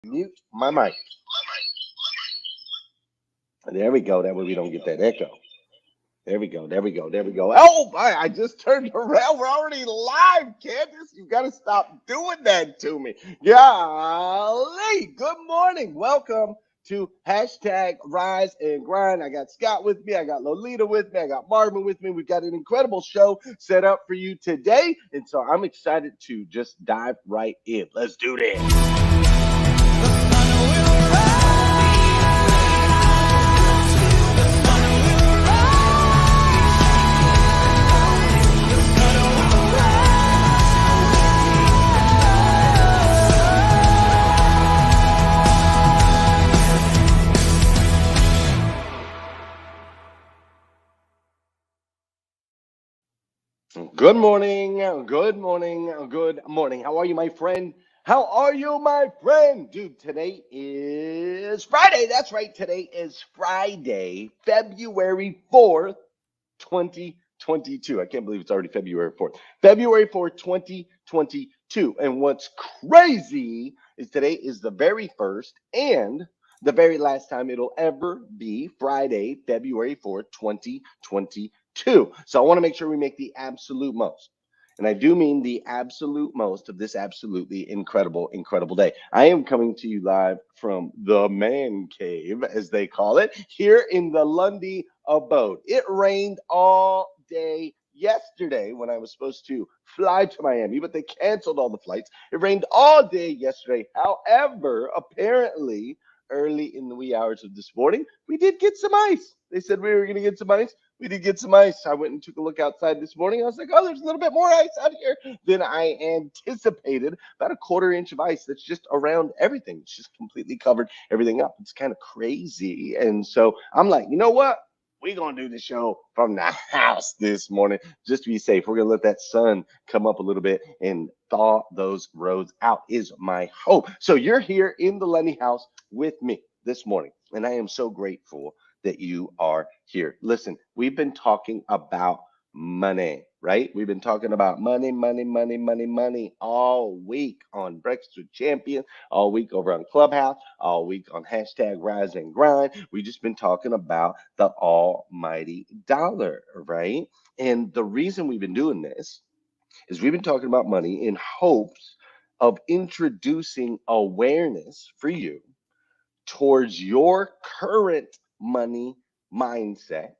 Mute my mic. There we go. That way we don't get that echo. There we go. There we go. There we go. Oh, my, I just turned around. We're already live, Candice. You got to stop doing that to me. Golly. Good morning. Welcome to hashtag Rise and Grind. I got Scott with me. I got Lolita with me. I got Marvin with me. We've got an incredible show set up for you today. And so I'm excited to just dive right in. Let's do this. Good morning, good morning, good morning. How are you, my friend? How are you, my friend? Dude, today is Friday. That's right. Today is Friday, February 4th, 2022. I can't believe it's already February 4th. February 4th, 2022. And what's crazy is today is the very first and the very last time it'll ever be Friday, February 4th, 2022. So I want to make sure we make the absolute most. And I do mean the absolute most of this absolutely incredible, incredible day. I am coming to you live from the man cave, as they call it, here in the Lundy abode. It rained all day yesterday when I was supposed to fly to Miami, but they canceled all the flights. It rained all day yesterday. However, apparently, early in the wee hours of this morning, we did get some ice. They said we were going to get some ice. We did get some ice. I went and took a look outside this morning. I was like, oh, there's a little bit more ice out here than I anticipated. About a quarter inch of ice that's just around everything. It's just completely covered everything up. It's kind of crazy. And so I'm like, you know what? We're going to do the show from the house this morning just to be safe. We're going to let that sun come up a little bit and thaw those roads out is my hope. So you're here in the Lenny house with me this morning, and I am so grateful that you are here. Listen, we've been talking about money, right? We've been talking about money, money, money, money, money all week on Breakfast with Champions, all week over on Clubhouse, all week on hashtag Rise and Grind. We've just been talking about the almighty dollar, right? And the reason we've been doing this is we've been talking about money in hopes of introducing awareness for you towards your current money mindset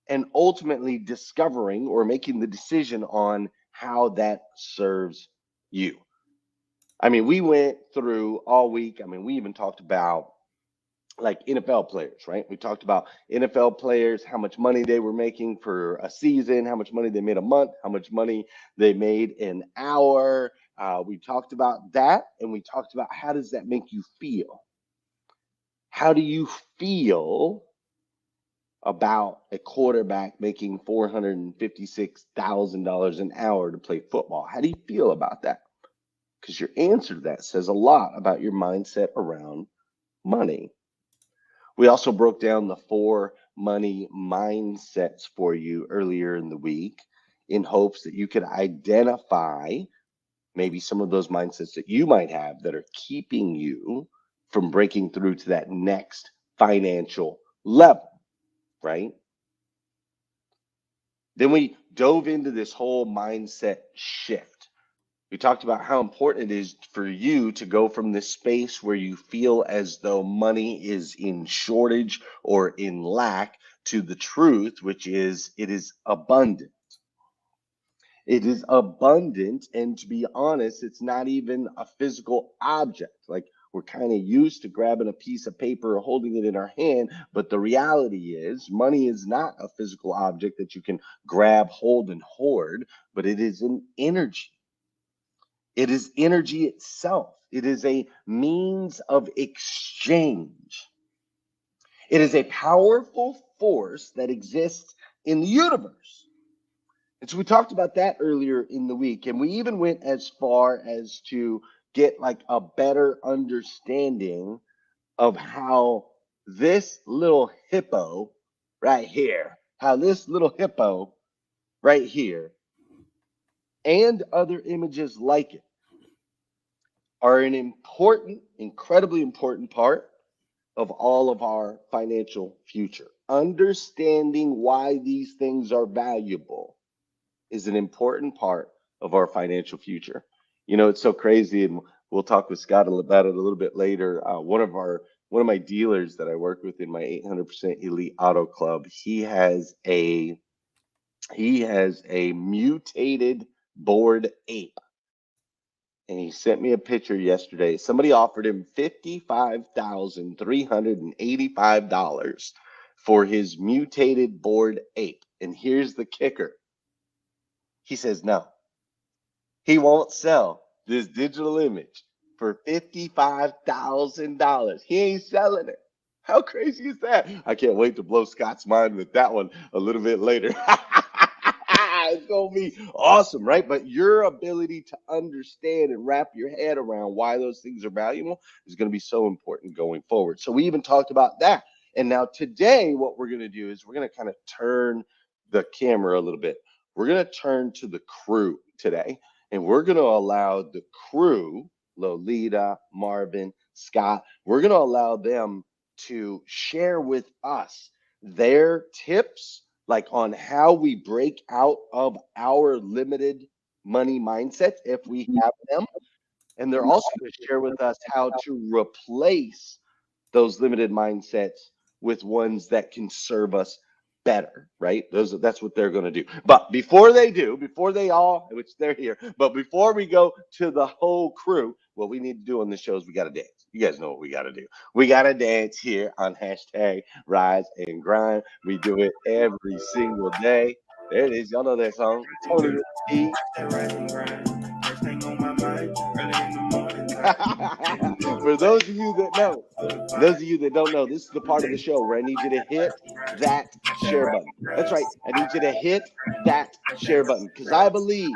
and ultimately discovering or making the decision on how that serves you. I mean, we went through all week. I mean, we even talked about like NFL players, right? We talked about NFL players, how much money they were making for a season, how much money they made a month, how much money they made an hour. We talked about that, and we talked about how does that make you feel? How do you feel about a quarterback making $456,000 an hour to play football? How do you feel about that? Because your answer to that says a lot about your mindset around money. We also broke down the 4 money mindsets for you earlier in the week in hopes that you could identify maybe some of those mindsets that you might have that are keeping you from breaking through to that next financial level, right? Then we dove into this whole mindset shift. We talked about how important it is for you to go from this space where you feel as though money is in shortage or in lack to the truth, which is it is abundant. It is abundant, and to be honest, it's not even a physical object. Like we're kind of used to grabbing a piece of paper or holding it in our hand, but the reality is money is not a physical object that you can grab, hold, and hoard, but it is an energy. It is energy itself. It is a means of exchange. It is a powerful force that exists in the universe. And so we talked about that earlier in the week, and we even went as far as to get like a better understanding of how this little hippo right here, and other images like it are an important, incredibly important part of all of our financial future. Understanding why these things are valuable is an important part of our financial future. You know, it's so crazy, and we'll talk with Scott about it a little bit later. One of my dealers that I work with in my 800% Elite Auto Club, he has a mutated bored ape, and he sent me a picture yesterday. Somebody offered him $55,385 for his mutated bored ape, and here's the kicker: he says no. He won't sell this digital image for $55,000. He ain't selling it. How crazy is that? I can't wait to blow Scott's mind with that one a little bit later. It's going to be awesome, right? But your ability to understand and wrap your head around why those things are valuable is going to be so important going forward. So we even talked about that. And now today, what we're going to do is we're going to kind of turn the camera a little bit. We're going to turn to the crew today, and we're going to allow the crew, Lolita, Marvin, Scott, we're going to allow them to share with us their tips, like on how we break out of our limited money mindsets if we have them. And they're also going to share with us how to replace those limited mindsets with ones that can serve us better, right? That's what they're going to do. But before they all, which they're here, but before we go to the whole crew, what we need to do on the show is we got to dance. You guys know what we got to do. We got to dance here on hashtag Rise and Grind. We do it every single day. There it is. Y'all know that song. Tony with the For those of you that know, those of you that don't know, this is the part of the show where I need you to hit that share button. That's right. I need you to hit that share button because I believe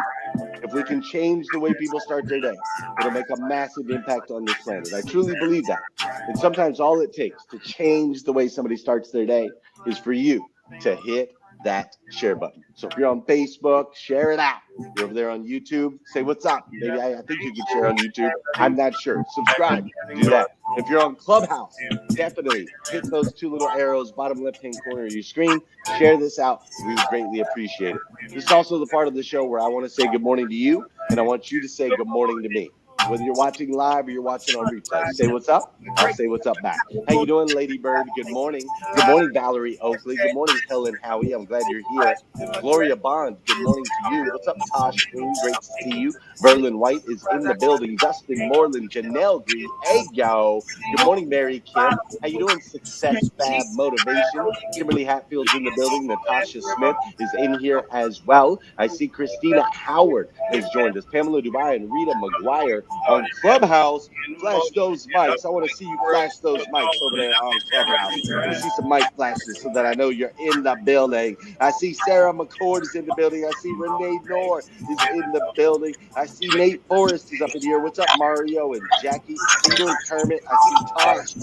if we can change the way people start their day, it'll make a massive impact on this planet. I truly believe that. And sometimes all it takes to change the way somebody starts their day is for you to hit that share button. So if you're on Facebook, share it out. You're over there on YouTube, say what's up. Maybe I think you can share on YouTube. I'm not sure. Subscribe. Do that. If you're on Clubhouse, definitely hit those two little arrows, bottom left-hand corner of your screen. Share this out. We would greatly appreciate it. This is also the part of the show where I want to say good morning to you, and I want you to say good morning to me. Whether you're watching live or you're watching on replay, say what's up. I'll say what's up back. How you doing, Lady Bird? Good morning. Good morning, Valerie Oakley. Good morning, Helen Howie. I'm glad you're here. Gloria Bond, good morning to you. What's up, Tosh Queen? Great to see you. Verlin White is in the building. Dustin Moreland, Janelle Green. Hey, yo. Good morning, Mary Kim. How you doing, Success Fab Motivation? Kimberly Hatfield's in the building. Natasha Smith is in here as well. I see Christina Howard has joined us. Pamela Dubai and Rita McGuire on Clubhouse. Flash those mics. I want to see you flash those mics over there on Clubhouse. Let me see some mic flashes so that I know you're in the building. I see Sarah McCord is in the building. I see Renee Knorr is in the building. I see Nate Forrest is up in here. What's up, Mario and Jackie? How you doing, Kermit? I see Tosh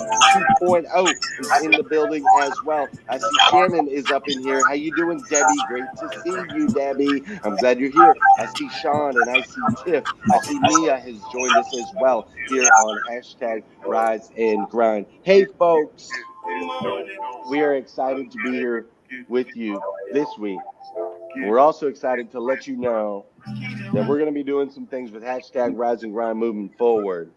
2.0 is in the building as well. I see Shannon is up in here. How you doing, Debbie? Great to see you, Debbie. I'm glad you're here. I see Sean and I see Tiff. I see Mia has joined us as well here on hashtag Rise and Grind. Hey, folks, we are excited to be here with you this week. We're also excited to let you know that we're going to be doing some things with hashtag Rise and Grind moving forward.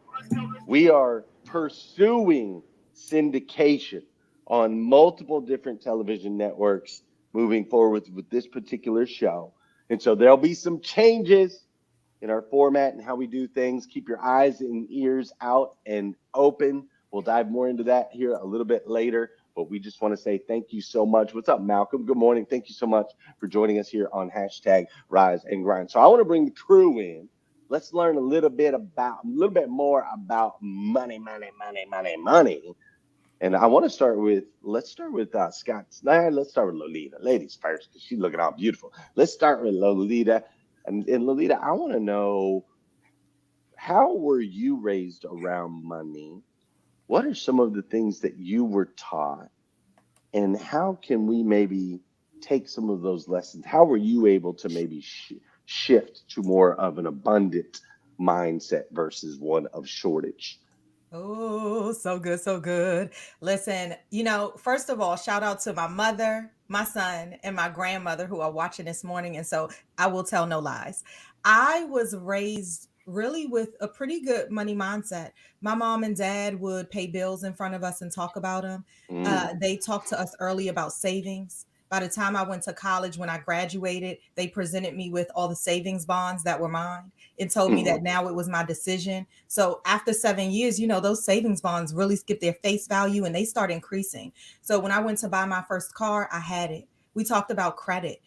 We are pursuing syndication on multiple different television networks moving forward with this particular show. And so there'll be some changes in our format and how we do things. Keep your eyes and ears out and open. We'll dive more into that here a little bit later, but we just want to say thank you so much. What's up, Malcolm? Good morning. Thank you so much for joining us here on hashtag Rise and Grind. So I want to bring the crew in. Let's learn a little bit more about money. And I want to start with, Scott. Let's start with Lolita. Ladies first, because she's looking all beautiful. Let's start with Lolita. And Lolita, I want to know, how were you raised around money? What are some of the things that you were taught? And how can we maybe take some of those lessons? How were you able to maybe shift to more of an abundant mindset versus one of shortage? Oh, so good, so good. Listen, first of all, shout out to my mother, my son, and my grandmother who are watching this morning. And so I will tell no lies. I was raised really with a pretty good money mindset. My mom and dad would pay bills in front of us and talk about them. Mm, They talked to us early about savings. By the time I went to college, when I graduated, they presented me with all the savings bonds that were mine and told me mhm, that now it was my decision. So after 7 years, those savings bonds really skip their face value and they start increasing. So when I went to buy my first car, I had it. We talked about credit.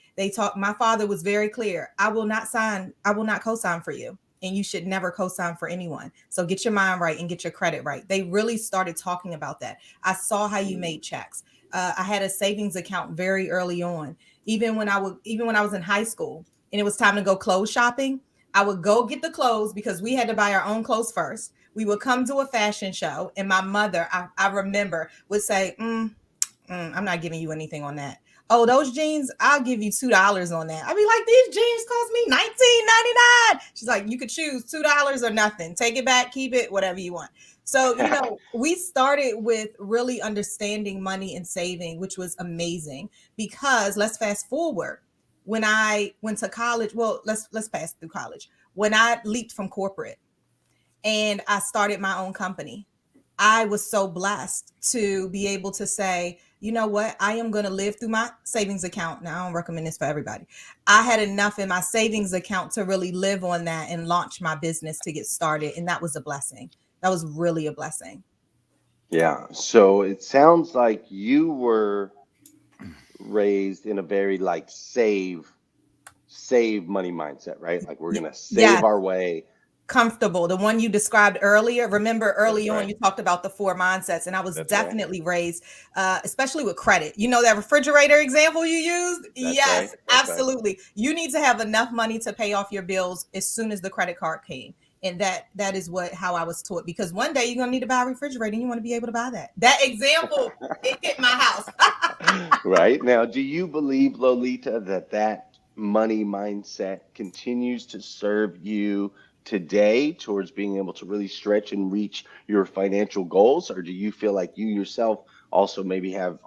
My father was very clear. I will not co-sign for you. And you should never co-sign for anyone. So get your mind right and get your credit right. They really started talking about that. I saw how you mm. made checks. I had a savings account very early on. Even when I was in high school and it was time to go clothes shopping, I would go get the clothes because we had to buy our own clothes first. We would come to a fashion show, and my mother, I remember, would say, I'm not giving you anything on that. Oh, those jeans, I'll give you $2 on that. I'd be like, these jeans cost me $19.99. She's like, you could choose $2 or nothing. Take it back, keep it, whatever you want. So, we started with really understanding money and saving, which was amazing because let's fast forward. When I went to college, well, let's pass through college. When I leaped from corporate and I started my own company, I was so blessed to be able to say, you know what, I am going to live through my savings account. Now, I don't recommend this for everybody. I had enough in my savings account to really live on that and launch my business to get started. And that was a blessing. That was really a blessing. Yeah. So it sounds like you were raised in a very like save money mindset, right? Like we're gonna Yes. save our way. Comfortable, the one you described earlier. Remember That's early on right. you talked about the four mindsets, and I was That's right. definitely raised, especially with credit. That refrigerator example you used? That's right. Yes, That's right. absolutely. You need to have enough money to pay off your bills as soon as the credit card came. And that is how I was taught, because one day you're gonna need to buy a refrigerator and you want to be able to buy that example. It hit my house. Right. Now, do you believe, Lolita, that that money mindset continues to serve you today towards being able to really stretch and reach your financial goals? Or do you feel like you yourself also maybe have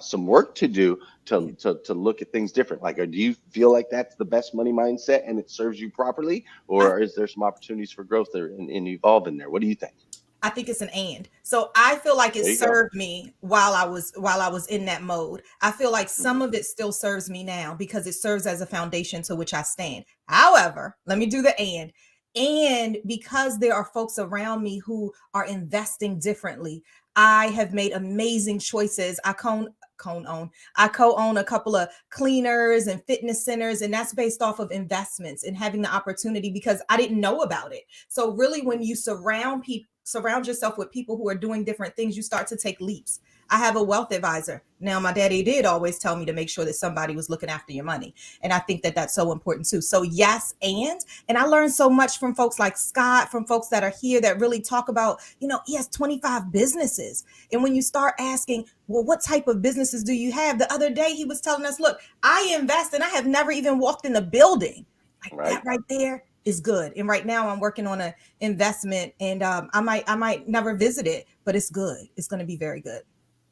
some work to do to look at things different? Like, or do you feel like that's the best money mindset and it serves you properly? I Or is there some opportunities for growth there and evolve in there? What do you think? I think it's an and. So I feel like it There you go. served me while I was in that mode. I feel like some Mhm. of it still serves me now because it serves as a foundation to which I stand. However, let me do the and. And because there are folks around me who are investing differently, I have made amazing choices. I co-own a couple of cleaners and fitness centers, and that's based off of investments and having the opportunity because I didn't know about it. So really, when you surround yourself with people who are doing different things, you start to take leaps. I have a wealth advisor. Now, my daddy did always tell me to make sure that somebody was looking after your money. And I think that that's so important too. So, yes, and I learned so much from folks like Scott, from folks that are here that really talk about, he has 25 businesses. And when you start asking, well, what type of businesses do you have? The other day, he was telling us, look, I invest and I have never even walked in a building. Like that Right. right there is good. And right now, I'm working on a investment, and I might never visit it, but it's good. It's going to be very good.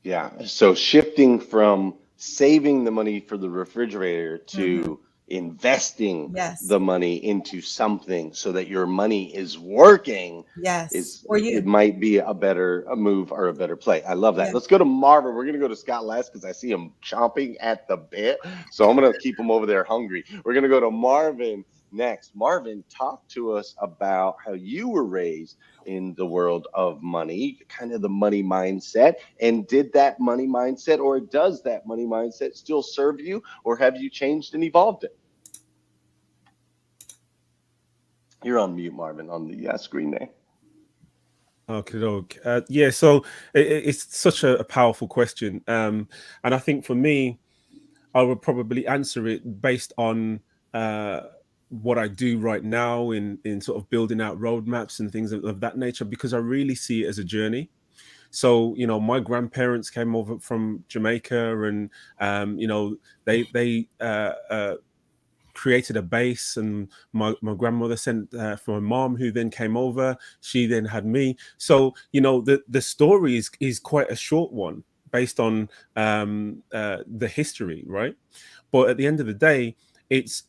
Yeah. So shifting from saving the money for the refrigerator Hmm. to investing Yes. the money into something so that your money is working Yes. is For it you. might be a move or a better play. I love that. Yeah. Let's go to Marvin. We're gonna go to Scott last because I see him chomping at the bit. So I'm gonna keep him over there hungry. We're gonna go to Marvin next. Marvin, talk to us about how you were raised in the world of money, kind of the money mindset. And did that money mindset or does that money mindset still serve you or have you changed and evolved it? You're on mute, Marvin, on the screen there. Okay, dog. Yeah, so it's such a powerful question, and I think for me, I would probably answer it based on uh, what I do right now in sort of building out roadmaps and things of that nature, because I really see it as a journey. So my grandparents came over from Jamaica, and they created a base, and my grandmother sent for my mom, who then came over. She then had me. So, the story is quite a short one based on the history, right? But at the end of the day,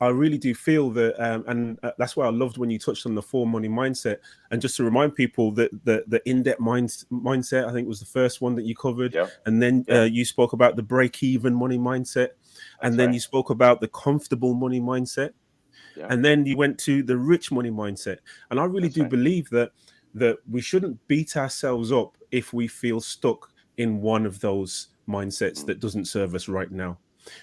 I really do feel that, and that's why I loved when you touched on the 4 money mindset. And just to remind people that the in-depth mindset, I think, was the first one that you covered. Yep. And then you spoke about the break-even money mindset. And then you spoke about the comfortable money mindset. Yeah. And then you went to the rich money mindset. And I really do believe that we shouldn't beat ourselves up if we feel stuck in one of those mindsets that doesn't serve us right now,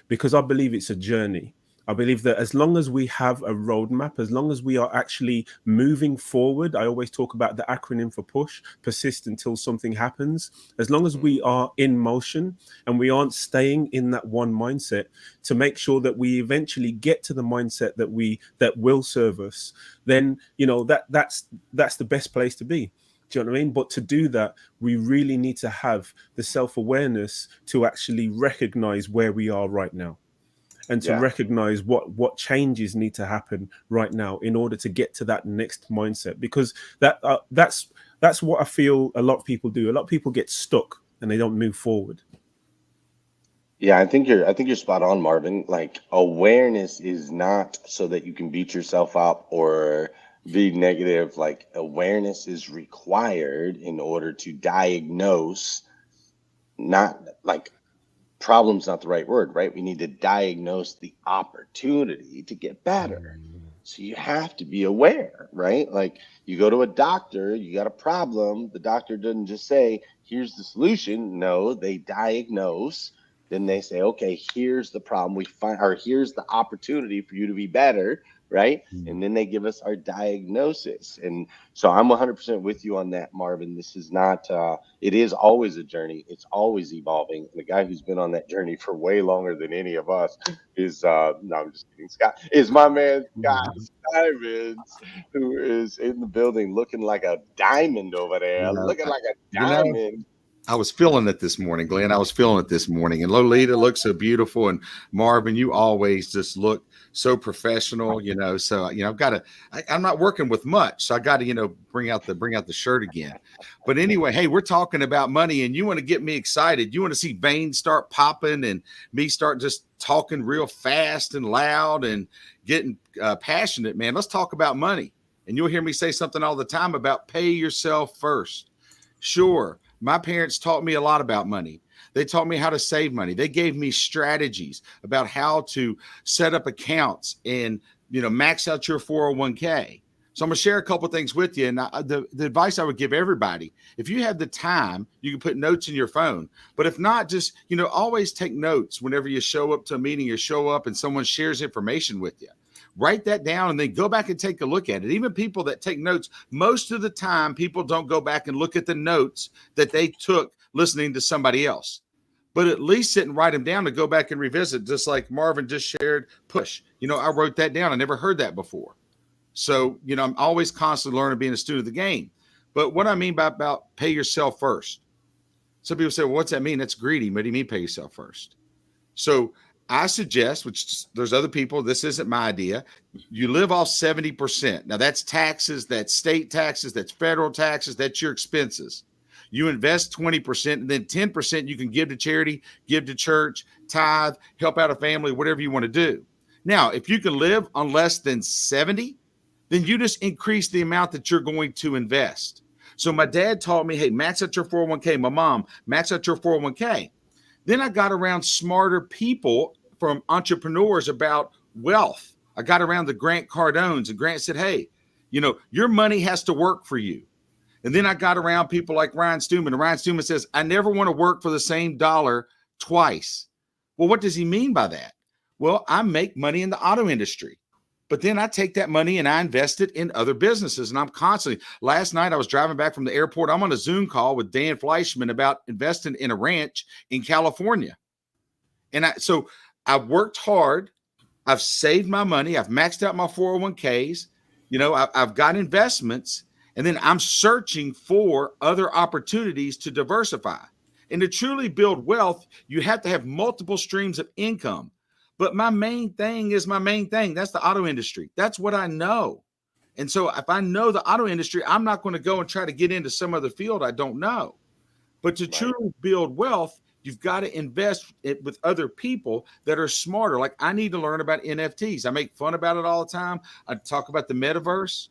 because I believe it's a journey. I believe that as long as we have a roadmap, as long as we are actually moving forward, I always talk about the acronym for PUSH, persist until something happens. As long as we are in motion and we aren't staying in that one mindset, to make sure that we eventually get to the mindset that will serve us, then, that's the best place to be. Do you know what I mean? But to do that, we really need to have the self-awareness to actually recognize where we are right now, and to recognize what changes need to happen right now in order to get to that next mindset. Because that's what I feel a lot of people do. A lot of people get stuck and they don't move forward. Yeah, I think you're spot on, Marvin. Like, awareness is not so that you can beat yourself up or be negative. Like, awareness is required in order to diagnose, not like problem's not the right word, right? We need to diagnose the opportunity to get better. So you have to be aware, right? Like, you go to a doctor, you got a problem. The doctor doesn't just say, here's the solution. No, they diagnose. Then they say, okay, here's the problem we find, or here's the opportunity for you to be better, right? And then they give us our diagnosis. And so I'm 100% with you on that, Marvin. This is not, it is always a journey. It's always evolving. And the guy who's been on that journey for way longer than any of us is, no, I'm just kidding, Scott, is my man, Scott Simons, who is in the building looking like a diamond over there, looking like a diamond. I was feeling it this morning, Glenn. I was feeling it this morning. And Lolita looks so beautiful. And Marvin, you always just look so professional, So, I'm not working with much. So I got to, bring out the shirt again. But anyway, hey, we're talking about money, and you want to get me excited. You want to see veins start popping and me start just talking real fast and loud and getting passionate, man. Let's talk about money. And you'll hear me say something all the time about pay yourself first. Sure. My parents taught me a lot about money. They taught me how to save money. They gave me strategies about how to set up accounts and, max out your 401k. So I'm going to share a couple of things with you. And the advice I would give everybody, if you have the time, you can put notes in your phone. But if not, just, always take notes whenever you show up to a meeting or show up and someone shares information with you. Write that down and then go back and take a look at it. Even people that take notes, most of the time, people don't go back and look at the notes that they took listening to somebody else. But at least sit and write them down to go back and revisit, just like Marvin just shared, push. I wrote that down. I never heard that before. So, I'm always constantly learning, being a student of the game. But what I mean by about pay yourself first. Some people say, well, what's that mean? That's greedy. What do you mean pay yourself first? So I suggest, which there's other people, this isn't my idea, you live off 70%. Now that's taxes, that's state taxes, that's federal taxes, that's your expenses. You invest 20%, and then 10% you can give to charity, give to church, tithe, help out a family, whatever you want to do. Now, if you can live on less than 70, then you just increase the amount that you're going to invest. So my dad taught me, hey, max out your 401k. My mom, max out your 401k. Then I got around smarter people from entrepreneurs about wealth. I got around the Grant Cardones, and Grant said, hey, your money has to work for you. And then I got around people like Ryan Stewman, and Ryan Stewman says, I never want to work for the same dollar twice. Well, what does he mean by that? Well, I make money in the auto industry, but then I take that money and I invest it in other businesses. And I'm constantly, last night I was driving back from the airport. I'm on a Zoom call with Dan Fleischman about investing in a ranch in California. And so I've worked hard. I've saved my money. I've maxed out my 401ks. I've got investments, and then I'm searching for other opportunities to diversify. And to truly build wealth, you have to have multiple streams of income. But my main thing is my main thing. That's the auto industry. That's what I know. And so if I know the auto industry, I'm not going to go and try to get into some other field I don't know. But to truly build wealth, you've got to invest it with other people that are smarter. Like I need to learn about NFTs. I make fun about it all the time. I talk about the metaverse.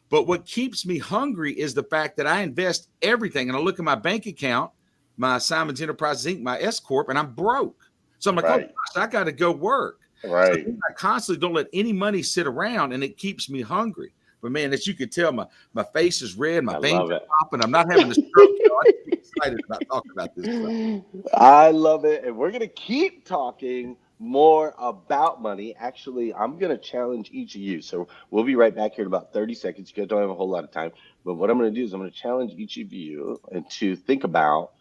But what keeps me hungry is the fact that I invest everything. And I look at my bank account, my Simon's Enterprises Inc., my S Corp, and I'm broke. So I'm like, oh, gosh, I got to go work. Right. So I constantly don't let any money sit around, and it keeps me hungry. But man, as you can tell, my face is red, my veins are popping. I'm not having a stroke. I'm excited about talking about this stuff. I love it. And we're going to keep talking more about money. Actually, I'm going to challenge each of you. So we'll be right back here in about 30 seconds. You guys don't have a whole lot of time. But what I'm going to do is I'm going to challenge each of you to think about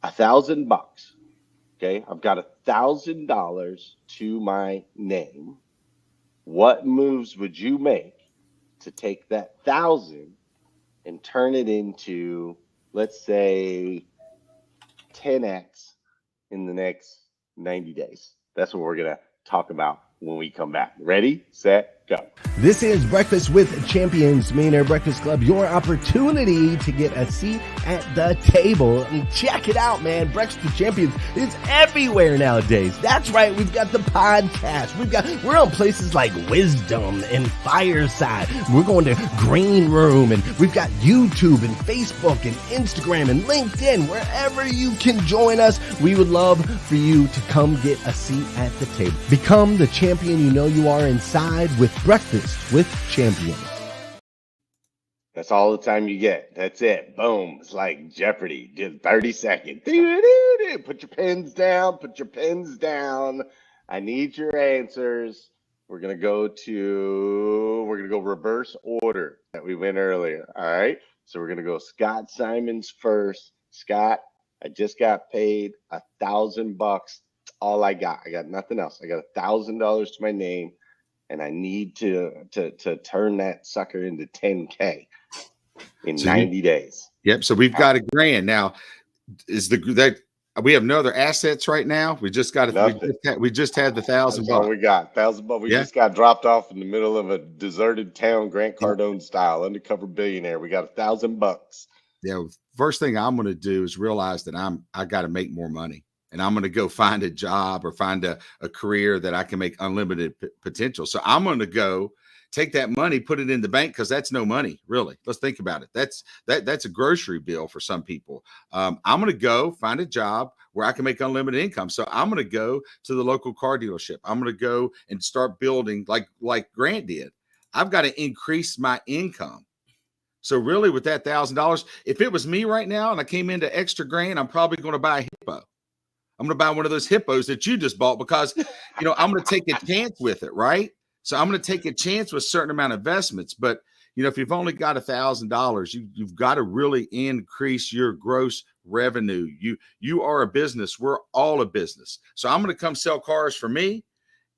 $1,000. Okay, I've got $1,000 to my name. What moves would you make to take that 1,000 and turn it into, let's say, 10x in the next 90 days? That's what we're gonna talk about when we come back. Ready, set, go. This is Breakfast with Champions, Millionaire Breakfast Club, your opportunity to get a seat at the table. And check it out, man. Breakfast with Champions is everywhere nowadays. That's right. We've got the podcast. We're on places like Wisdom and Fireside. We're going to Green Room, and we've got YouTube and Facebook and Instagram and LinkedIn. Wherever you can join us, we would love for you to come get a seat at the table. Become the champion you know you are inside with Breakfast with Champions. That's all the time you get. That's it. Boom. It's like Jeopardy. Just 30 seconds. Put your pens down. Put your pens down. I need your answers. We're going to go reverse order that we went earlier. All right. So we're going to go Scott Simons first. Scott, I just got paid $1,000. That's all I got. I got nothing else. I got $1,000 to my name, and I need to turn that sucker into 10K in 90 days. Yep. So we've got $1,000 now. We have no other assets right now. We just got we just had the $1,000. That's all we got. $1,000. We just got dropped off in the middle of a deserted town, Grant Cardone style, undercover billionaire. We got $1,000. Yeah. First thing I'm going to do is realize that I got to make more money. And I'm going to go find a job or find a career that I can make unlimited potential. So I'm going to go take that money, put it in the bank, because that's no money, really. Let's think about it. That's a grocery bill for some people. I'm going to go find a job where I can make unlimited income. So I'm going to go to the local car dealership. I'm going to go and start building like Grant did. I've got to increase my income. So really with that $1,000, if it was me right now and I came into extra grand, I'm probably going to buy a hippo. I'm going to buy one of those hippos that you just bought because, I'm going to take a chance with it, right? So I'm going to take a chance with a certain amount of investments. But, if you've only got $1,000, you've got to really increase your gross revenue. You are a business. We're all a business. So I'm going to come sell cars for me,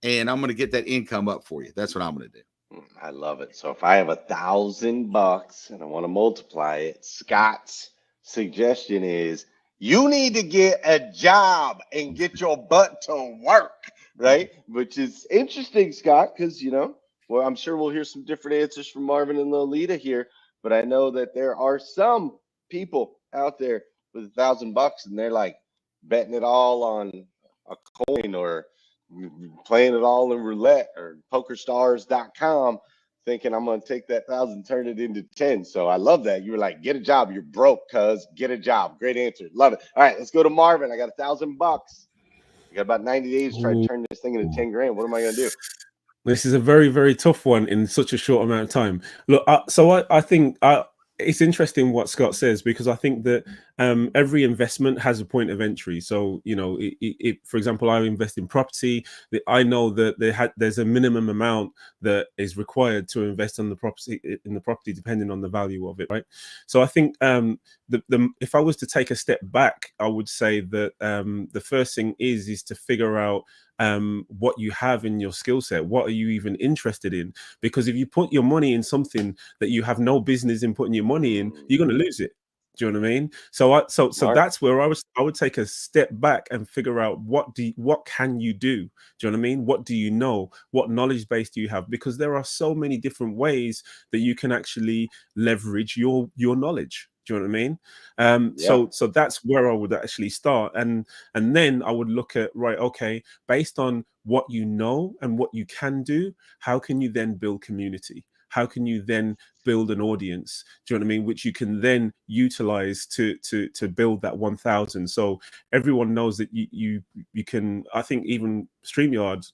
and I'm going to get that income up for you. That's what I'm going to do. I love it. So if I have $1,000 and I want to multiply it, Scott's suggestion is, you need to get a job and get your butt to work, right? Which is interesting, Scott, because, well, I'm sure we'll hear some different answers from Marvin and Lolita here, but I know that there are some people out there with $1,000 and they're like betting it all on a coin or playing it all in roulette or pokerstars.com. Thinking I'm going to take that 1,000, turn it into 10. So I love that. You were like, get a job. You're broke, cuz. Get a job. Great answer. Love it. All right, let's go to Marvin. I got $1,000. I got about 90 days to try to turn this thing into 10 grand. What am I going to do? This is a very, very tough one in such a short amount of time. Look, I think it's interesting what Scott says, because I think that every investment has a point of entry. So, for example, I invest in property. I know that there's a minimum amount that is required to invest in the property, depending on the value of it, right? So I think if I was to take a step back, I would say that the first thing is to figure out what you have in your skill set. What are you even interested in? Because if you put your money in something that you have no business in putting your money in, you're going to lose it. Do you know what I mean? So Smart. that's where I would take a step back and figure out what can you do? Do you know what I mean? What do you know? What knowledge base do you have? Because there are so many different ways that you can actually leverage your knowledge. Do you know what I mean? Yeah. So that's where I would actually start, and then I would look at, right, okay, based on what you know and what you can do, how can you then build community? How can you then build an audience? Do you know what I mean? Which you can then utilize to build that 1,000. So everyone knows that you can. I think even StreamYard,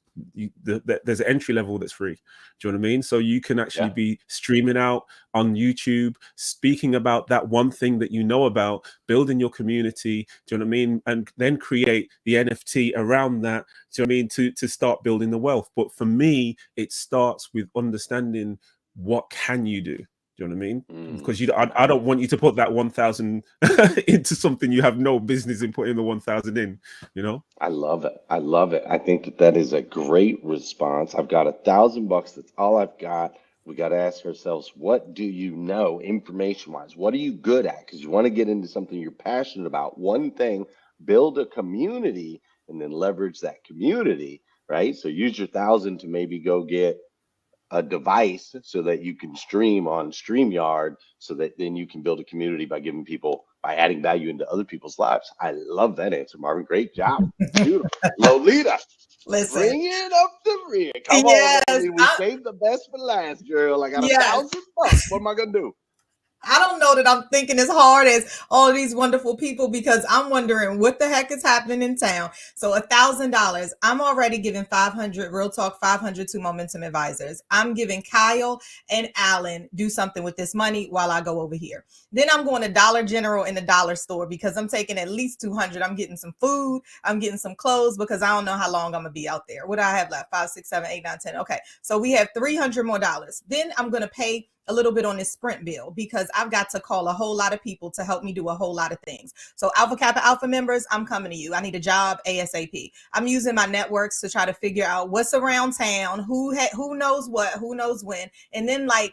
there's an entry level that's free. Do you know what I mean? So you can actually be streaming out on YouTube, speaking about that one thing that you know about, building your community. Do you know what I mean? And then create the NFT around that. Do you know what I mean? To start building the wealth. But for me, it starts with understanding what can you do. Do you know what I mean? Because I don't want you to put that 1,000 into something you have no business in putting the 1,000 in. You know. I love it. I love it. I think that is a great response. I've got $1,000. That's all I've got. We got to ask ourselves, what do you know information wise? What are you good at? Because you want to get into something you're passionate about. One thing, build a community and then leverage that community, right? So use your 1,000 to maybe go get a device so that you can stream on StreamYard, so that then you can build a community by adding value into other people's lives. I love that answer, Marvin. Great job. Beautiful. Lolita, Listen. bring it up the rear. Come on, Lolita. We saved the best for last, girl. I got $1,000. What am I gonna do? I don't know that I'm thinking as hard as all of these wonderful people, because I'm wondering what the heck is happening in town. So $1,000, I'm already giving 500, real talk, 500 to Momentum Advisors. I'm giving Kyle and Alan do something with this money while I go over here. Then I'm going to Dollar General and the dollar store, because I'm taking at least 200. I'm getting some food. I'm getting some clothes, because I don't know how long I'm going to be out there. What do I have left? 5, 6, 7, 8, 9, 10. Okay. So we have $300 more. Then I'm going to pay a little bit on this Sprint bill, because I've got to call a whole lot of people to help me do a whole lot of things. So Alpha Kappa Alpha members, I'm coming to you. I need a job ASAP. I'm using my networks to try to figure out what's around town, who knows what, who knows when. And then like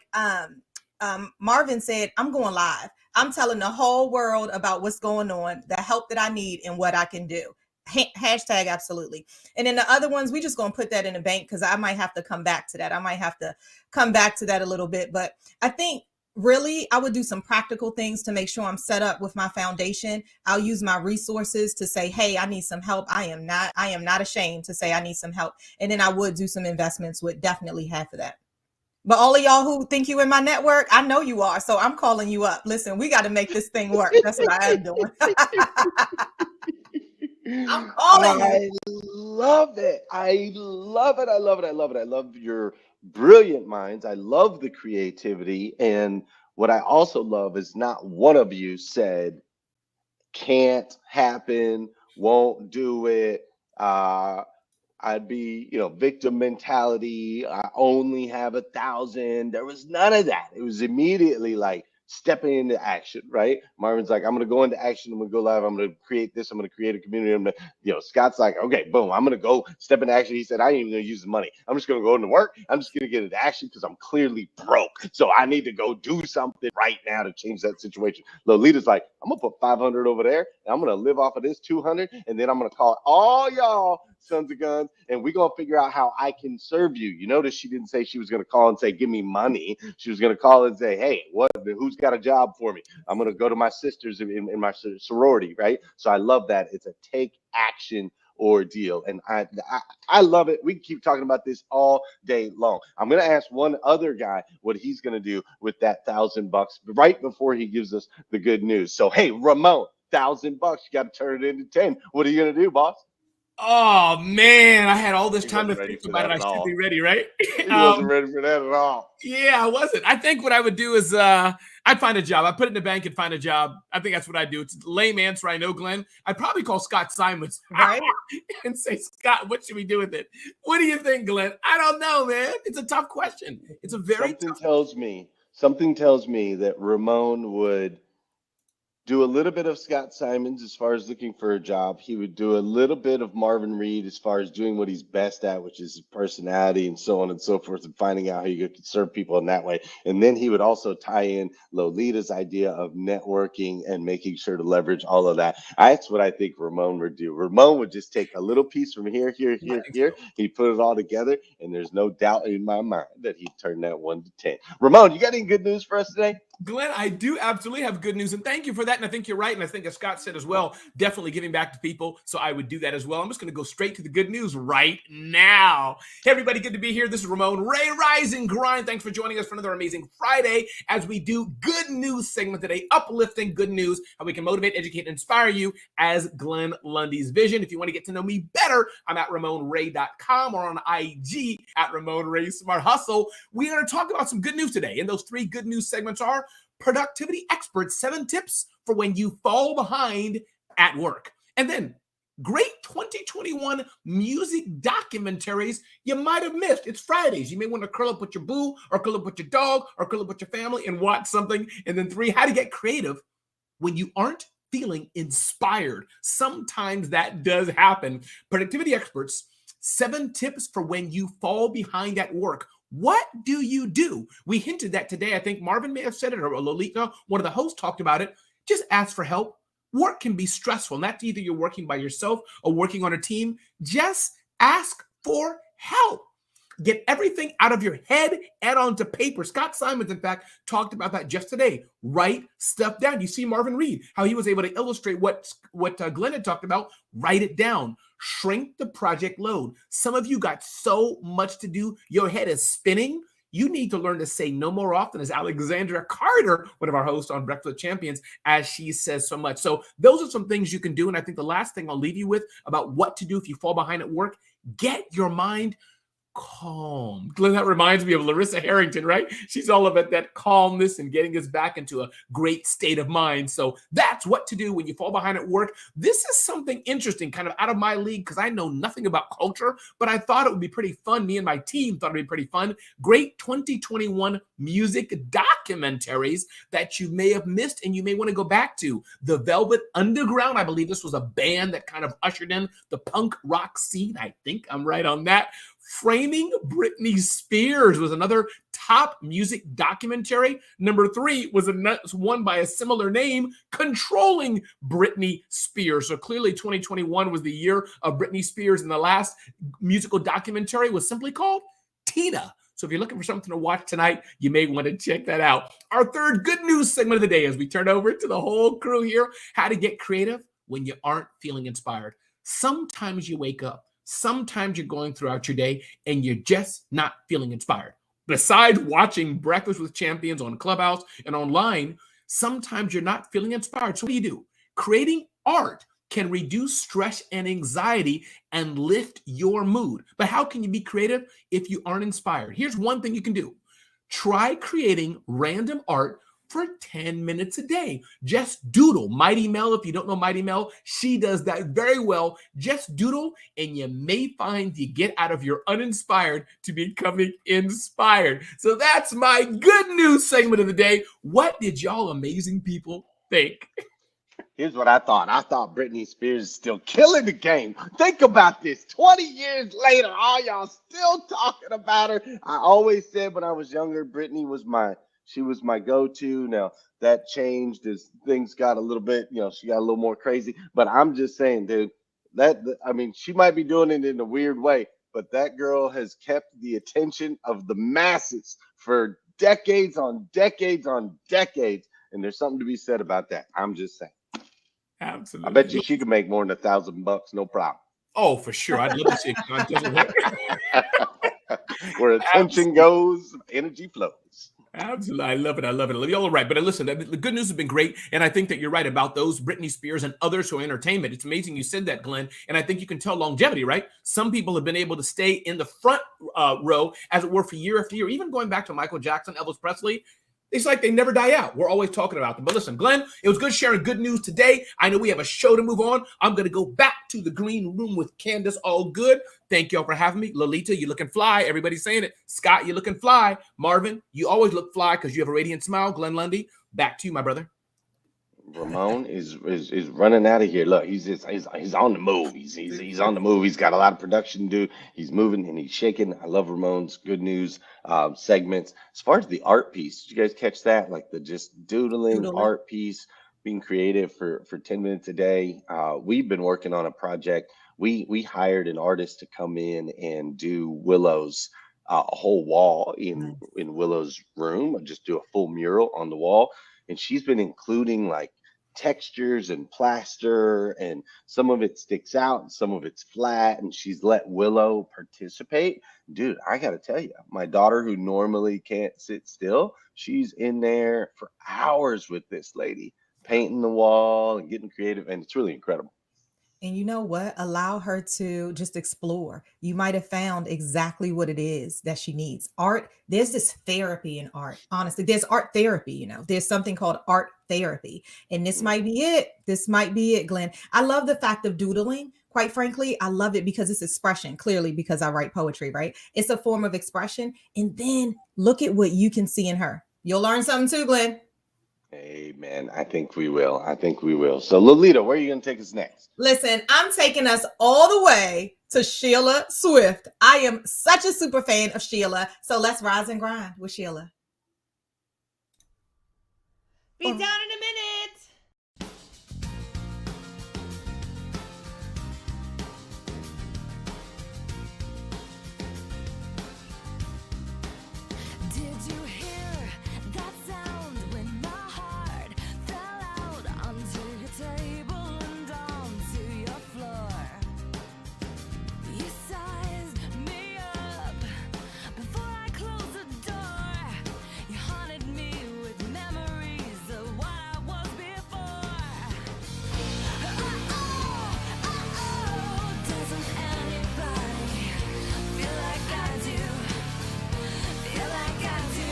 Marvin said, I'm going live. I'm telling the whole world about what's going on, the help that I need and what I can do. Hashtag absolutely. And then the other ones, we just gonna put that in the bank, because I might have to come back to that. I might have to come back to that a little bit. But I think really I would do some practical things to make sure I'm set up with my foundation. I'll use my resources to say, hey, I need some help. I am not ashamed to say I need some help. And then I would do some investments with definitely half of that. But all of y'all who think you in my network, I know you are. So I'm calling you up. Listen, we got to make this thing work. That's what I am doing. I'm calling you. I love it. I love it. I love it. I love it. I love your brilliant minds. I love the creativity. And what I also love is not one of you said, can't happen, won't do it. I'd be, victim mentality. I only have 1,000. There was none of that. It was immediately like stepping into action, right? Marvin's like, I'm going to go into action. I'm going to go live. I'm going to create this. I'm going to create a community. I'm going to, Scott's like, okay, boom, I'm going to go step into action. He said, I ain't even going to use the money. I'm just going to go into work. I'm just going to get into action because I'm clearly broke. So I need to go do something right now to change that situation. Lolita's like, I'm going to put 500 over there. And I'm going to live off of this 200. And then I'm going to call all y'all sons of guns, and we're going to figure out how I can serve you. You notice she didn't say she was going to call and say, give me money. She was going to call and say, hey, who's got a job for me? I'm going to go to my sisters in my sorority, right? So I love that. It's a take action ordeal. And I love it. We can keep talking about this all day long. I'm going to ask one other guy what he's going to do with that $1,000 right before he gives us the good news. So, hey, Ramon, $1,000, you got to turn it into 10. What are you going to do, boss? Oh, man, I had all this time to think about it. I should be ready, right? He wasn't ready for that at all. Yeah, I wasn't. I think what I would do is I'd find a job. I'd put it in the bank and find a job. I think that's what I'd do. It's a lame answer, I know, Glenn. I'd probably call Scott Simons right? and say, Scott, what should we do with it? What do you think, Glenn? I don't know, man. It's a tough question. It's a very Something tells me that Ramon would do a little bit of Scott Simons as far as looking for a job. He would do a little bit of Marvin Reid as far as doing what he's best at, which is his personality and so on and so forth, and finding out how you could serve people in that way. And then he would also tie in Lolita's idea of networking and making sure to leverage all of that. That's what I think Ramon would do. Ramon would just take a little piece from here. He'd put it all together, and there's no doubt in my mind that he'd turn that 1 to 10. Ramon, you got any good news for us today? Glenn, I do absolutely have good news, and thank you for that. And I think you're right, and I think as Scott said as well, definitely giving back to people, so I would do that as well. I'm just going to go straight to the good news right now. Hey, everybody, good to be here. This is Ramon Ray Rise and Grind. Thanks for joining us for another amazing Friday as we do good news segment today, uplifting good news, how we can motivate, educate, and inspire you as Glenn Lundy's vision. If you want to get to know me better, I'm at RamonRay.com or on IG at Ramon Ray Smart Hustle. We're going to talk about some good news today, and those 3 good news segments are Productivity Experts, 7 tips for when you fall behind at work. And then great 2021 music documentaries you might have missed. It's Fridays. You may want to curl up with your boo or curl up with your dog or curl up with your family and watch something. And then 3, how to get creative when you aren't feeling inspired. Sometimes that does happen. Productivity Experts, 7 tips for when you fall behind at work. What do you do? We hinted that today. I think Marvin may have said it, or Lolita, one of the hosts, talked about it. Just ask for help. Work can be stressful, and that's either you're working by yourself or working on a team. Just ask for help. Get everything out of your head and onto paper. Scott Simons, in fact, talked about that just today. Write stuff down. You see Marvin Reid, how he was able to illustrate what Glenn had talked about. Write it down. Shrink the project load. Some of you got so much to do, your head is spinning. You need to learn to say no more often, as Alexandra Carter, one of our hosts on Breakfast with Champions, as she says so much. So those are some things you can do. And I think the last thing I'll leave you with about what to do if you fall behind at work, get your mind calm. Glenn, that reminds me of Larissa Harrington, right? She's all about that calmness and getting us back into a great state of mind. So that's what to do when you fall behind at work. This is something interesting, kind of out of my league, because I know nothing about culture, but I thought it would be pretty fun. Me and my team thought it'd be pretty fun. Great 2021 music documentaries that you may have missed and you may want to go back to. The Velvet Underground, I believe this was a band that kind of ushered in the punk rock scene. I think I'm right on that. Framing Britney Spears was another top music documentary. Number 3 was one by a similar name, Controlling Britney Spears. So clearly 2021 was the year of Britney Spears, and the last musical documentary was simply called Tina. So if you're looking for something to watch tonight, you may want to check that out. Our 3rd good news segment of the day as we turn over to the whole crew here, how to get creative when you aren't feeling inspired. Sometimes you wake up, sometimes you're going throughout your day and you're just not feeling inspired. Besides watching Breakfast with Champions on Clubhouse and online, sometimes you're not feeling inspired. So what do? Creating art can reduce stress and anxiety and lift your mood. But how can you be creative if you aren't inspired? Here's one thing you can do. Try creating random art for 10 minutes a day. Just doodle. Mighty Mel, if you don't know Mighty Mel, she does that very well. Just doodle, and you may find you get out of your uninspired to becoming inspired. So that's my good news segment of the day. What did y'all amazing people think? Here's what I thought. I thought Britney Spears is still killing the game. Think about this. 20 years later, all y'all still talking about her. I always said when I was younger, Britney was my go-to. Now that changed as things got a little bit, she got a little more crazy. But I'm just saying, dude, she might be doing it in a weird way, but that girl has kept the attention of the masses for decades on decades on decades. And there's something to be said about that. I'm just saying. Absolutely. I bet you she could make more than $1,000, no problem. Oh, for sure. I'd love to see a contest. Where attention goes, energy flows. Absolutely. I love it. I love it. Y'all are right. But listen, the good news has been great. And I think that you're right about those Britney Spears and others who are entertainment. It's amazing you said that, Glenn. And I think you can tell longevity, right? Some people have been able to stay in the front row, as it were, for year after year, even going back to Michael Jackson, Elvis Presley. It's like they never die out. We're always talking about them. But listen, Glenn, it was good sharing good news today. I know we have a show to move on. I'm going to go back to the green room with Candice. All good. Thank y'all for having me. Lolita, you looking fly. Everybody's saying it. Scott, you looking fly. Marvin, you always look fly because you have a radiant smile. Glenn Lundy, back to you, my brother. Ramon is running out of here. Look, he's on the move. He's on the move. He's got a lot of production to do. He's moving and he's shaking. I love Ramon's good news segments. As far as the art piece, did you guys catch that? Like the just doodling art piece, being creative for 10 minutes a day. We've been working on a project. We hired an artist to come in and do Willow's a whole wall in Willow's room, and just do a full mural on the wall. And she's been including like textures and plaster, and some of it sticks out and some of it's flat, and she's let Willow participate. Dude, I gotta tell you, my daughter, who normally can't sit still, she's in there for hours with this lady, painting the wall and getting creative, and it's really incredible. And you know what? Allow her to just explore. You might have found exactly what it is that she needs. Art, there's this therapy in art. Honestly, there's art therapy, there's something called art therapy. And this might be it. This might be it, Glenn. I love the fact of doodling. Quite frankly, I love it because it's expression, clearly because I write poetry, right? It's a form of expression. And then look at what you can see in her. You'll learn something too, Glenn. Amen. I think we will. So, Lolita, where are you going to take us next? Listen, I'm taking us all the way to Sheila Swift. I am such a super fan of Sheila. So let's rise and grind with Sheila. Be down in a minute. Did you hear that sound when my heart fell out onto your table and onto your floor? You sized me up before I closed the door. You haunted me with memories of what I was before. Doesn't anybody feel like I do? Feel like I do?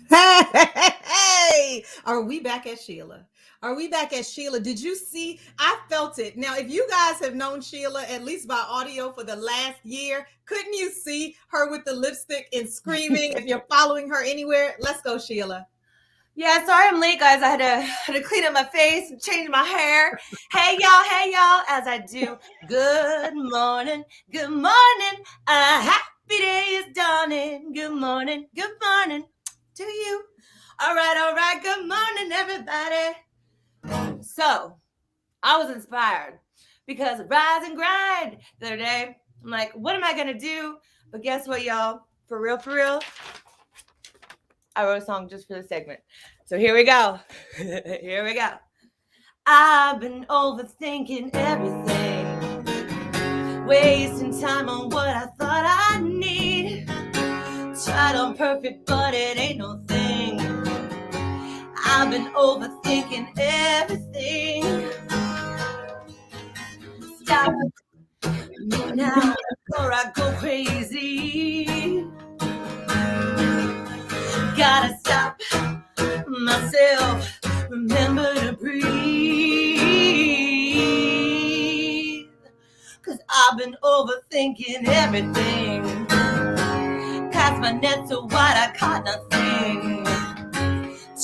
Hey, are we back at Sheila? Are we back at Sheila? Did you see? I felt it. Now, if you guys have known Sheila, at least by audio for the last year, couldn't you see her with the lipstick and screaming? If you're following her anywhere, let's go, Sheila. Yeah, sorry I'm late, guys. I had to clean up my face and change my hair. Hey, y'all, as I do. Good morning, a happy day is dawning. Good morning to you. All right, good morning, everybody. So, I was inspired because Rise and Grind the other day. I'm like, what am I going to do? But guess what, y'all? For real, I wrote a song just for this segment. So here we go. I've been overthinking everything, wasting time on what I thought I need. Tried on perfect, but it ain't no thing. I've been overthinking everything. Stop me now before I go crazy. Gotta stop myself, remember to breathe. 'Cause I've been overthinking everything. Cast my net so wide I caught nothing.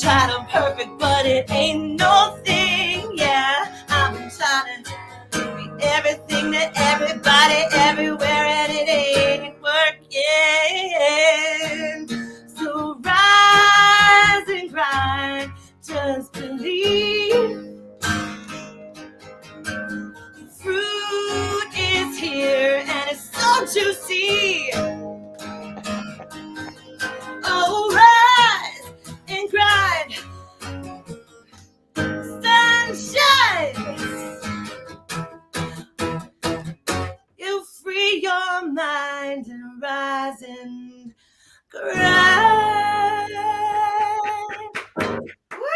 Tried on perfect, but it ain't no thing. Yeah, I've been trying to be everything to everybody, everywhere, and it ain't working. So rise and grind, just believe. Fruit is here and it's so juicy. Oh, rise and grind. Sunshine. You free your mind and rise and grind. Woo!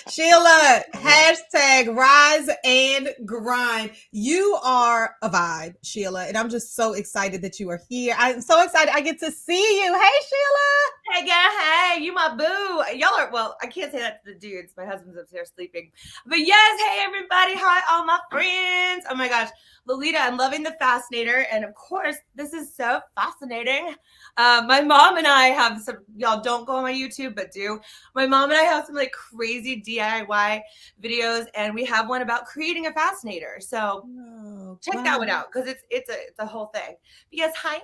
Sheila, hashtag rise and grind. You are a vibe, Sheila, and I'm just so excited that you are here. I'm so excited I get to see you. Hey, Sheila. Hey, yeah, hey, you my boo. Y'all are, well, I can't say that to the dudes. My husband's upstairs sleeping. But yes, hey, everybody. Hi, all my friends. Oh my gosh. Lolita, I'm loving the Fascinator. And of course, this is so fascinating. My mom and I have some, y'all don't go on my YouTube, but do. My mom and I have some like crazy DIY videos, and we have one about creating a fascinator. So check that one out, because it's a whole thing. Yes, hi.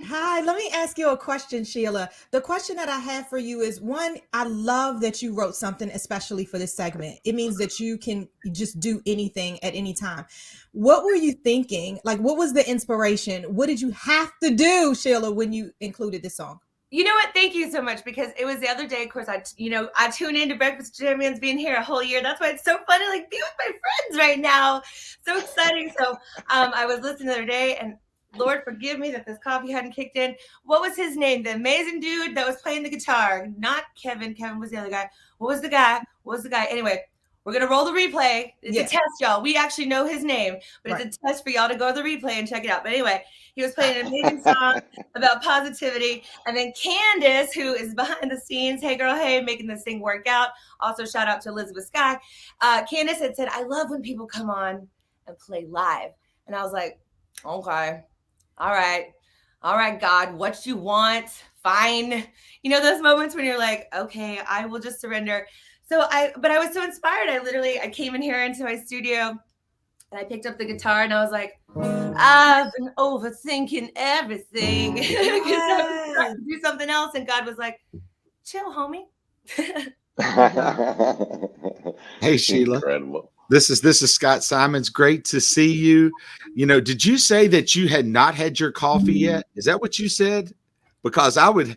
Hi, let me ask you a question, Sheila. The question that I have for you is, one, I love that you wrote something especially for this segment. It means that you can just do anything at any time. What were you thinking? Like, what was the inspiration? What did you have to do, Sheila, when you included this song? You know what? Thank you so much, because it was the other day. Of course, I tune into Breakfast with Champions, being here a whole year. That's why it's so fun to like be with my friends right now. So exciting. So I was listening the other day, and Lord forgive me that this coffee hadn't kicked in. What was his name? The amazing dude that was playing the guitar. Not Kevin. Kevin was the other guy. What was the guy? Anyway, we're going to roll the replay. It's a test, y'all. We actually know his name, but it's a test for y'all to go to the replay and check it out. But anyway, he was playing an amazing song about positivity. And then Candice, who is behind the scenes, hey girl, hey, making this thing work out. Also, shout out to Elizabeth Sky. Candice had said, I love when people come on and play live. And I was like, okay. All right, God, what you want, fine. You know, those moments when you're like, okay, I will just surrender. But I was so inspired. I came in here into my studio, and I picked up the guitar, and I was like, I've been overthinking everything. Because I was trying to do something else, and God was like, chill, homie. Hey, Sheila. Incredible. This is Scott Simons. Great to see you. You know, did you say that you had not had your coffee yet? Is that what you said? Because I would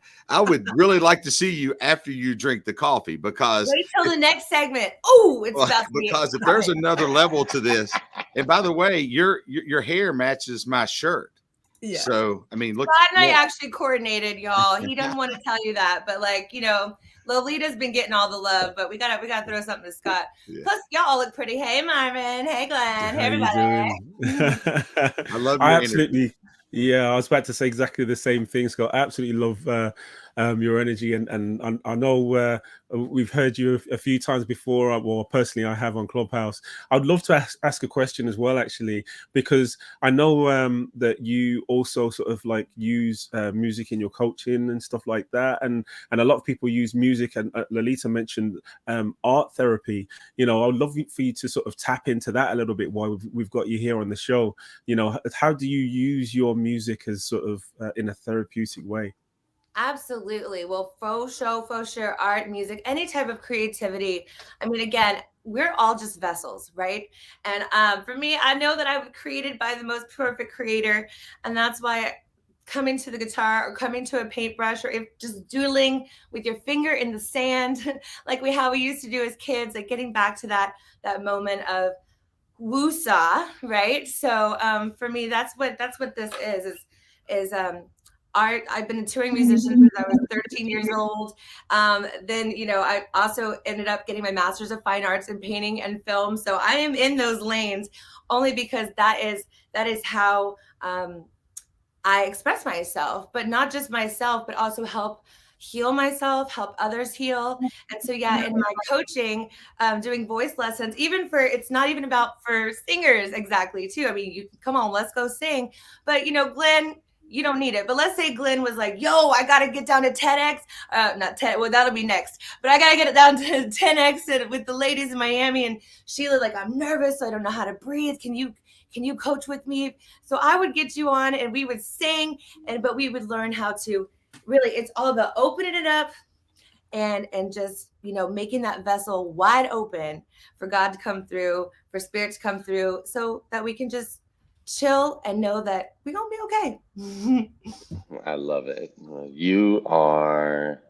really like to see you after you drink the coffee. Because wait till the next segment. Oh, it's about to be because if there's another level to this, and by the way, your hair matches my shirt. Yeah. So I mean, look. Scott and I actually coordinated, y'all. He doesn't want to tell you that, but like, you know, Lolita's been getting all the love, but we gotta throw something to Scott. Yeah. Plus, y'all all look pretty. Hey, Marvin. Hey, Glenn. Hey, everybody. I love your absolutely. Yeah, I was about to say exactly the same thing, Scott. I absolutely love your energy, and I know we've heard you a few times before. Well, personally, I have on Clubhouse. I'd love to ask a question as well, actually, because I know that you also sort of like use music in your coaching and stuff like that, and a lot of people use music. And Lolita mentioned art therapy. You know, I'd love for you to sort of tap into that a little bit while we've got you here on the show. You know, how do you use your music as sort of in a therapeutic way? Absolutely. Well, faux sure, art, music, any type of creativity. I mean, again, we're all just vessels, right? And for me, I know that I was created by the most perfect creator. And that's why coming to the guitar or coming to a paintbrush, or if just doodling with your finger in the sand, like we used to do as kids, like getting back to that moment of woosah, right? So for me, that's what this is art. I've been a touring musician since I was 13 years old. Then, you know, I also ended up getting my master's of fine arts in painting and film. So I am in those lanes only because that is how I express myself, but not just myself, but also help heal myself, help others heal. And so, yeah, in my coaching, doing voice lessons, it's not even about for singers exactly too. I mean, you come on, let's go sing. But, you know, Glenn, you don't need it. But let's say Glenn was like, yo, I got to get down to TEDx. Not TED. Well, that'll be next. But I got to get it down to 10X with the ladies in Miami. And Sheila, like, I'm nervous. So I don't know how to breathe. Can you coach with me? So I would get you on and we would sing, but we would learn how to really, it's all about opening it up and just, you know, making that vessel wide open for God to come through, for spirit to come through, so that we can just chill and know that we're going to be okay. I love it. You are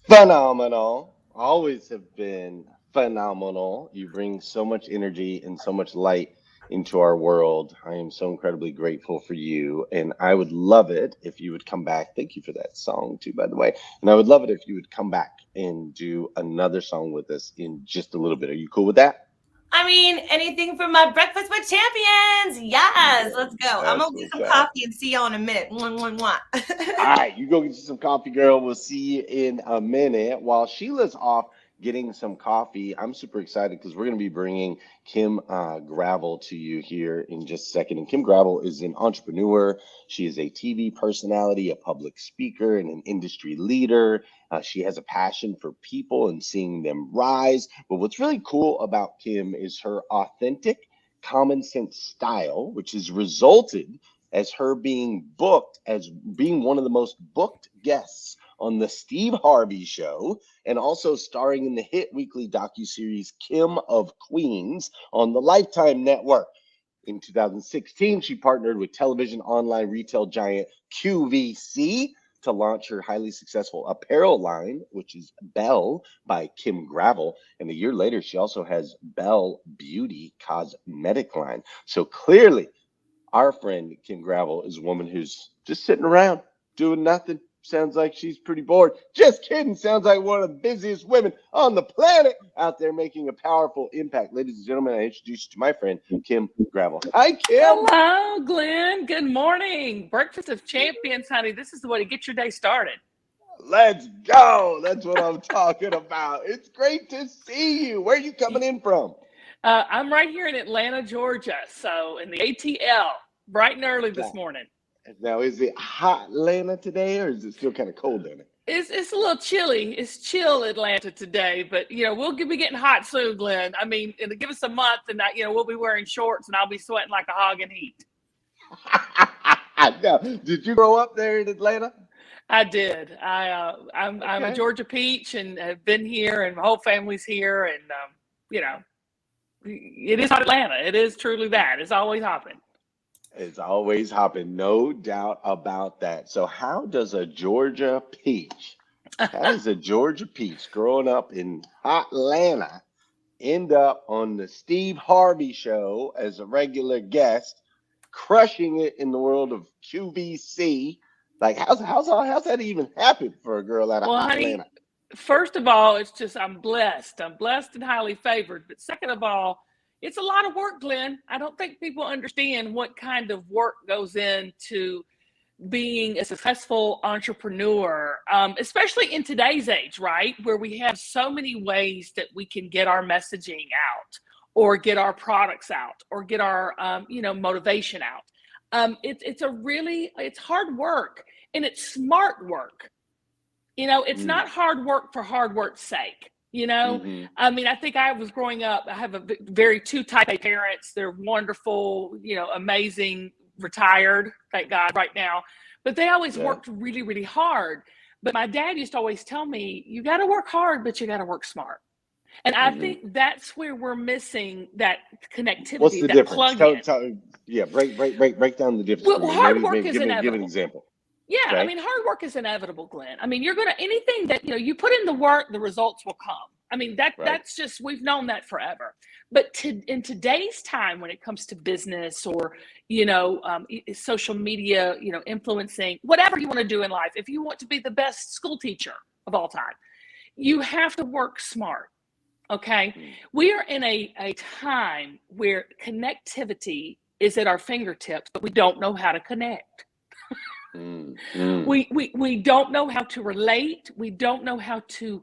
phenomenal. Always have been phenomenal. You bring so much energy and so much light into our world. I am so incredibly grateful for you. And I would love it if you would come back. Thank you for that song, too, by the way. And I would love it if you would come back and do another song with us in just a little bit. Are you cool with that? I mean, anything for my Breakfast with Champions. Yes, let's go. I'm going to get some coffee and see y'all in a minute. Mwah, mwah, mwah. All right, you go get you some coffee, girl. We'll see you in a minute. While Sheila's off getting some coffee, I'm super excited because we're going to be bringing Kim Gravel to you here in just a second. And Kim Gravel is an entrepreneur. She is a TV personality, a public speaker, and an industry leader. She has a passion for people and seeing them rise. But what's really cool about Kim is her authentic, common sense style, which has resulted as her being booked as being one of the most booked guests on the Steve Harvey Show, and also starring in the hit weekly docuseries Kim of Queens on the Lifetime Network. In 2016, she partnered with television online retail giant QVC to launch her highly successful apparel line, which is Belle by Kim Gravel. And a year later, she also has Belle Beauty cosmetic line. So clearly, our friend Kim Gravel is a woman who's just sitting around doing nothing. Sounds like she's pretty bored. Just kidding. Sounds like one of the busiest women on the planet out there making a powerful impact. Ladies and gentlemen, I introduce you to my friend, Kim Gravel. Hi, Kim. Hello, Glenn. Good morning. Breakfast of Champions, honey. This is the way to get your day started. Let's go. That's what I'm talking about. It's great to see you. Where are you coming in from? I'm right here in Atlanta, Georgia. So in the ATL, bright and early this morning. Now, is it hot Atlanta today, or is it still kind of cold in it? It's a little chilly. It's chill Atlanta today, but you know we'll be getting hot soon, Glenn. I mean, give us a month, and we'll be wearing shorts, and I'll be sweating like a hog in heat. Now, did you grow up there in Atlanta? I did. I'm a Georgia peach, and have been here, and my whole family's here, and it is hot Atlanta. It is truly that. It's always hopping. It's always hopping, no doubt about that. So how does a Georgia peach growing up in hot Atlanta end up on the Steve Harvey Show as a regular guest, crushing it in the world of QVC? Like, how's that even happen for a girl out of Atlanta? First of all, it's just I'm blessed. I'm blessed and highly favored. But second of all, it's a lot of work, Glenn. I don't think people understand what kind of work goes into being a successful entrepreneur, especially in today's age, right? Where we have so many ways that we can get our messaging out or get our products out or get our, motivation out. It's hard work and it's smart work. It's not hard work for hard work's sake. I mean, I think I was growing up, I have two type A parents. They're wonderful, amazing, retired, thank God right now. But they always worked really, really hard. But my dad used to always tell me, you got to work hard, but you got to work smart. And I think that's where we're missing that connectivity. What's the difference? Break down the difference. Well, hard work is inevitable. Give an example. Yeah, okay. I mean, hard work is inevitable, Glenn. I mean, anything that, you put in the work, the results will come. I mean, that's just, we've known that forever. But in today's time, when it comes to business or, social media, influencing, whatever you want to do in life, if you want to be the best school teacher of all time, you have to work smart. Okay. We are in a time where connectivity is at our fingertips, but we don't know how to connect. We don't know how to relate. We don't know how to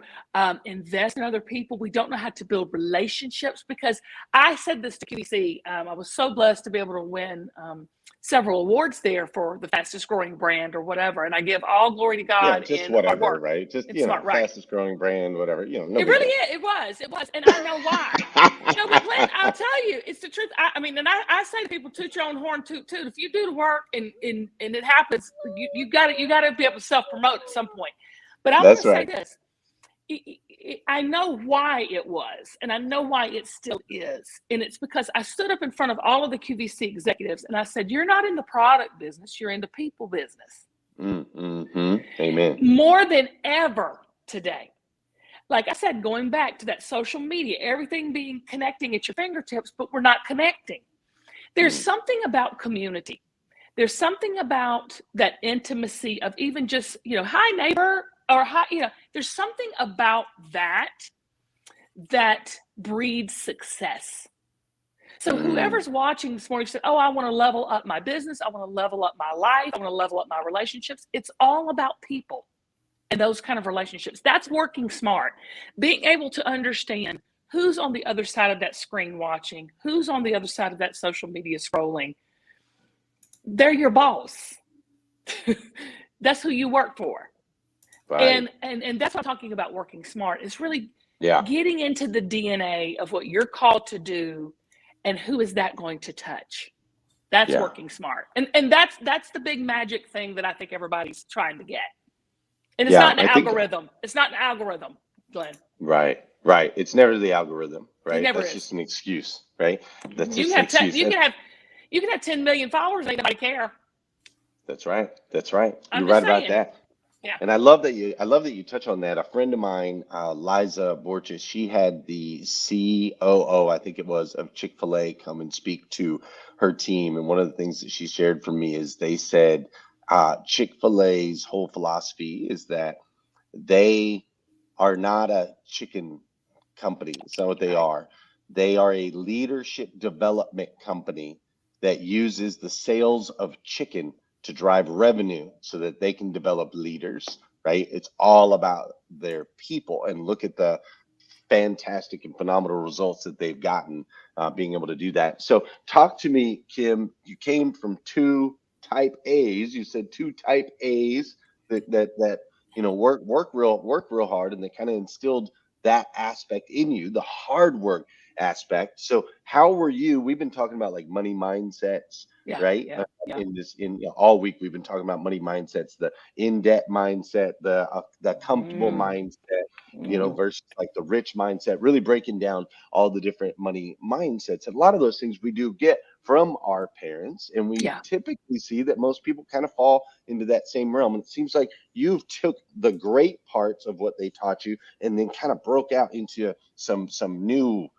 invest in other people. We don't know how to build relationships, because I said this to QVC. I was so blessed to be able to win several awards there for the fastest growing brand or whatever. And I give all glory to God. Yeah, just whatever, right? Just, fastest growing brand, whatever. It really is. It was. And I know why. But Glenn, I'll tell you, it's the truth. I say to people, toot your own horn, toot. If you do the work and it happens, you got to be able to self-promote at some point. But I want to say this. I know why it was, and I know why it still is. And it's because I stood up in front of all of the QVC executives and I said, you're not in the product business, you're in the people business. Amen. More than ever today. Like I said, going back to that social media, everything being connecting at your fingertips, but we're not connecting. There's Mm. something about community. There's something about that intimacy of even just, hi neighbor, or hi, there's something about that breeds success. So whoever's watching this morning said, oh, I want to level up my business. I want to level up my life. I want to level up my relationships. It's all about people and those kind of relationships. That's working smart. Being able to understand who's on the other side of that screen watching, who's on the other side of that social media scrolling. They're your boss. That's who you work for. Right. And that's what I'm talking about working smart. It's really Yeah. getting into the DNA of what you're called to do and who is that going to touch. That's Yeah. working smart. And that's the big magic thing that I think everybody's trying to get. And it's Yeah, not an I think algorithm. It's not an algorithm, Glenn. right. Right. It's never the algorithm, It right? never That's is. just an excuse, right? That's You just can an have te- excuse. you can have 10 million followers, ain't nobody care. That's right. That's right. I'm You're just right about saying. that. Yeah. And I love that you touch on that. A friend of mine, Liza Borges, she had the COO, I think it was, of Chick-fil-A come and speak to her team. And one of the things that she shared for me is they said Chick-fil-A's whole philosophy is that they are not a chicken company. It's not what they Right. are. They are a leadership development company that uses the sales of chicken to drive revenue so that they can develop leaders, right? It's all about their people. And look at the fantastic and phenomenal results that they've gotten being able to do that. So talk to me, Kim. You came from two type A's. You said two type A's that work real hard, and they kind of instilled that aspect in you, the hard work aspect. So how were you? We've been talking about like money mindsets, Yeah. right? Yeah. Yeah. All week we've been talking about money mindsets, the in debt mindset, the comfortable mindset, versus like the rich mindset, really breaking down all the different money mindsets. And a lot of those things we do get from our parents, and we Yeah. typically see that most people kind of fall into that same realm. And it seems like you've took the great parts of what they taught you and then kind of broke out into some new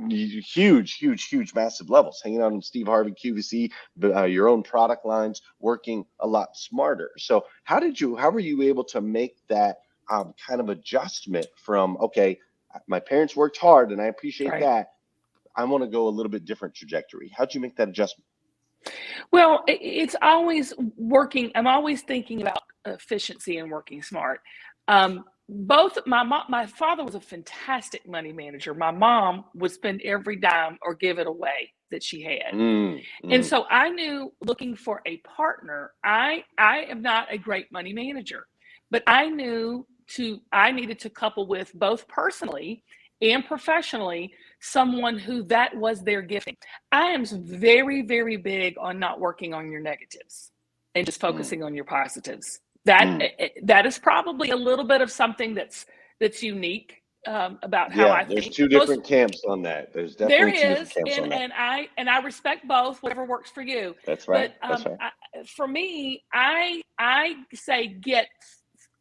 huge massive levels, hanging out on Steve Harvey QVC, your own product lines, working a lot smarter. So how were you able to make that kind of adjustment from, okay, my parents worked hard and I appreciate Right. that, I want to go a little bit different trajectory? How'd you make that adjustment? Well, it's always working. I'm always thinking about efficiency and working smart. Both my father was a fantastic money manager. My mom would spend every dime or give it away that she had. And so I knew, looking for a partner, I am not a great money manager, but I knew I needed to couple with, both personally and professionally, someone who that was their gifting. I am very, very big on not working on your negatives and just focusing on your positives. That is probably a little bit of something that's unique about how I There's think. two different camps on that. There's There definitely two different is, camps on that. and I respect both, whatever works for you. That's right. But That's right. for me, I say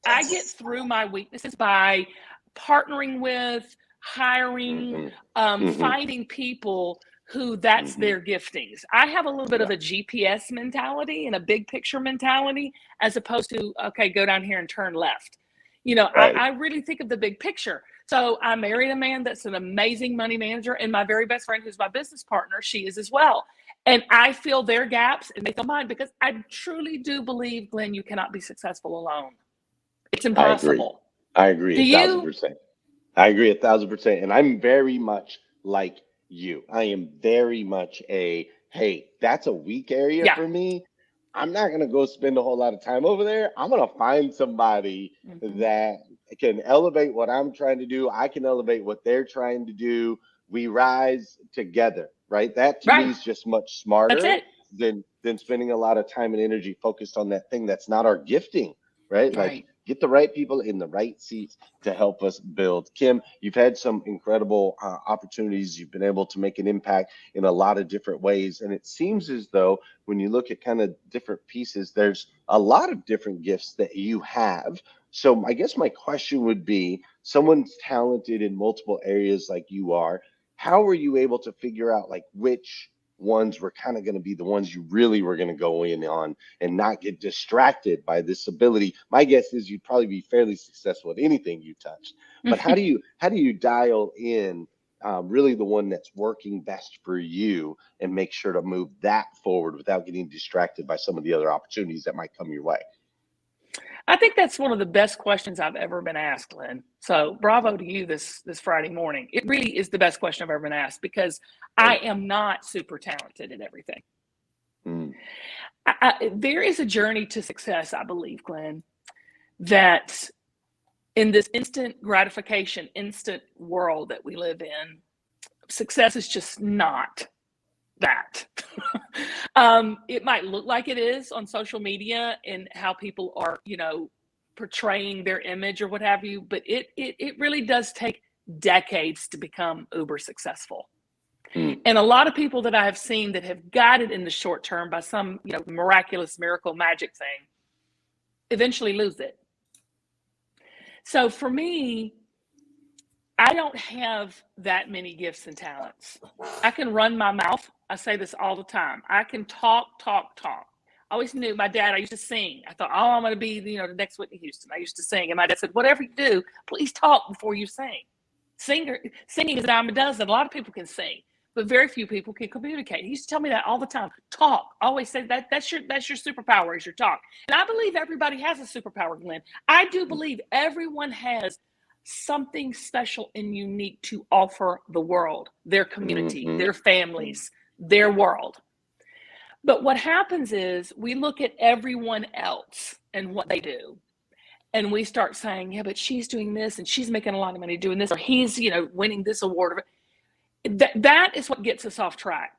I get through my weaknesses by partnering with, hiring, finding people who that's their giftings. I have a little bit of a GPS mentality and a big picture mentality, as opposed to, okay, go down here and turn left. Right. I really think of the big picture. So I married a man that's an amazing money manager, and my very best friend, who's my business partner, she is as well. And I fill their gaps and they fill mine, because I truly do believe, Glenn, you cannot be successful alone. It's impossible. I agree Do 1,000%. I agree 1,000%. And I'm very much like you. I am very much hey, that's a weak area for me. I'm not going to go spend a whole lot of time over there. I'm going to find somebody that can elevate what I'm trying to do. I can elevate what they're trying to do. We rise together, right? That to me is just much smarter than spending a lot of time and energy focused on that thing that's not our gifting, right? Like, get the right people in the right seats to help us build. Kim, you've had some incredible opportunities. You've been able to make an impact in a lot of different ways. And it seems as though when you look at kind of different pieces, there's a lot of different gifts that you have. So I guess my question would be, someone's talented in multiple areas like you are, how were you able to figure out like which ones were kind of going to be the ones you really were going to go in on and not get distracted by this ability. My guess is you'd probably be fairly successful at anything you touched. But how do you dial in really the one that's working best for you and make sure to move that forward without getting distracted by some of the other opportunities that might come your way? I think that's one of the best questions I've ever been asked, Lynn. So bravo to you this Friday morning. It really is the best question I've ever been asked, because I am not super talented at everything. There is a journey to success, I believe, Glenn, that in this instant gratification, instant world that we live in, success is just not that. It might look like it is on social media and how people are, portraying their image or what have you, but it really does take decades to become uber successful. And a lot of people that I have seen that have got it in the short term by some, miraculous miracle magic thing, eventually lose it. So for me, I don't have that many gifts and talents. I can run my mouth. I say this all the time. I can talk. I always knew my dad, I used to sing. I thought, I'm going to be, the next Whitney Houston. I used to sing. And my dad said, whatever you do, please talk before you sing. Singing is a dime a dozen. A lot of people can sing, but very few people can communicate. He used to tell me that all the time. Talk. Always say that's your superpower is your talk. And I believe everybody has a superpower, Glenn. I do believe everyone has something special and unique to offer the world, their community, their families, their world. But what happens is we look at everyone else and what they do, and we start saying, yeah, but she's doing this and she's making a lot of money doing this, or he's, winning this award. That is what gets us off track.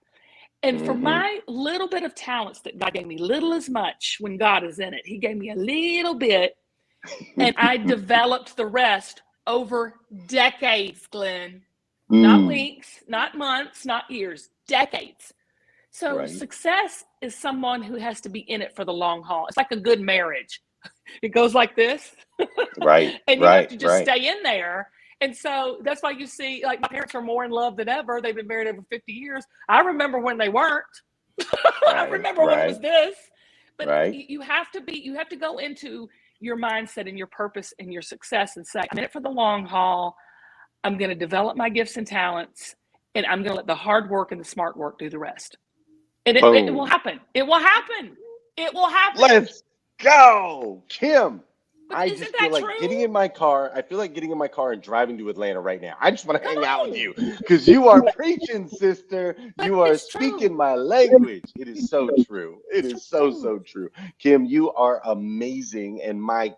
And for my little bit of talents that God gave me, little as much when God is in it, he gave me a little bit, and I developed the rest over decades, Glenn. Not weeks, not months, not years, decades. So success is someone who has to be in it for the long haul. It's like a good marriage. It goes like this. And you have to just stay in there. And so that's why you see, like, my parents are more in love than ever. They've been married over 50 years. I remember when they weren't. I remember when it was this. But you have to go into your mindset and your purpose and your success and say, I'm in it for the long haul. I'm going to develop my gifts and talents, and I'm going to let the hard work and the smart work do the rest. And it will happen. It will happen. It will happen. Let's go, Kim. But I just feel like getting in my car. I feel like getting in my car and driving to Atlanta right now. I just want to hang out with you because you are preaching, sister. You are speaking my language. It is so true. It is so true. Kim, you are amazing. And my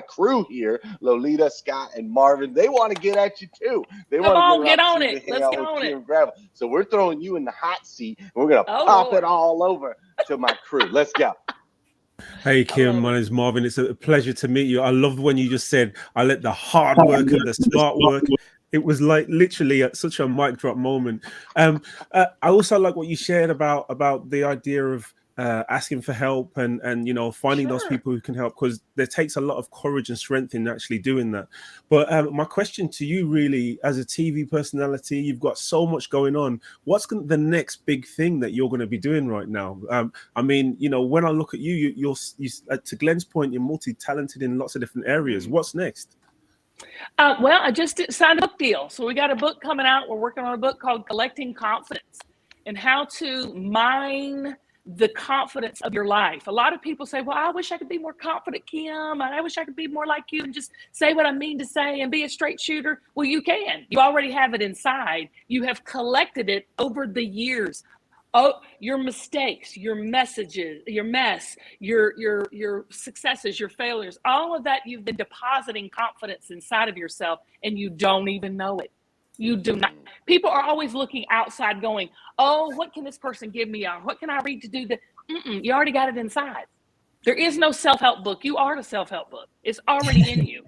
crew here, Lolita, Scott, and Marvin, they want to get at you too. They want to get on it. Let's get on it. So we're throwing you in the hot seat, and we're going to pop it all over to my crew. Let's go. Hey Kim, my name is Marvin. It's a pleasure to meet you. I love when you just said, I let the hard work and the smart work. It was like literally such a mic drop moment. I also like what you shared about the idea of asking for help and finding those people who can help, because there takes a lot of courage and strength in actually doing that. But my question to you, really, as a TV personality, you've got so much going on. What's the next big thing that you're going to be doing right now? When I look at you're to Glenn's point, you're multi-talented in lots of different areas. What's next? Well, I just signed a book deal. So we got a book coming out. We're working on a book called Collecting Confidence, and how to mine the confidence of your life. A lot of people say, well, I wish I could be more confident, Kim. I wish I could be more like you and just say what I mean to say and be a straight shooter. Well, you can. You already have it inside. You have collected it over the years. Oh, your mistakes, your messages, your mess, your successes, your failures, all of that, you've been depositing confidence inside of yourself, and you don't even know it. You do not. People are always looking outside going, oh, what can this person give me? Or what can I read to do that? You already got it inside. There is no self-help book. You are the self-help book. It's already in you.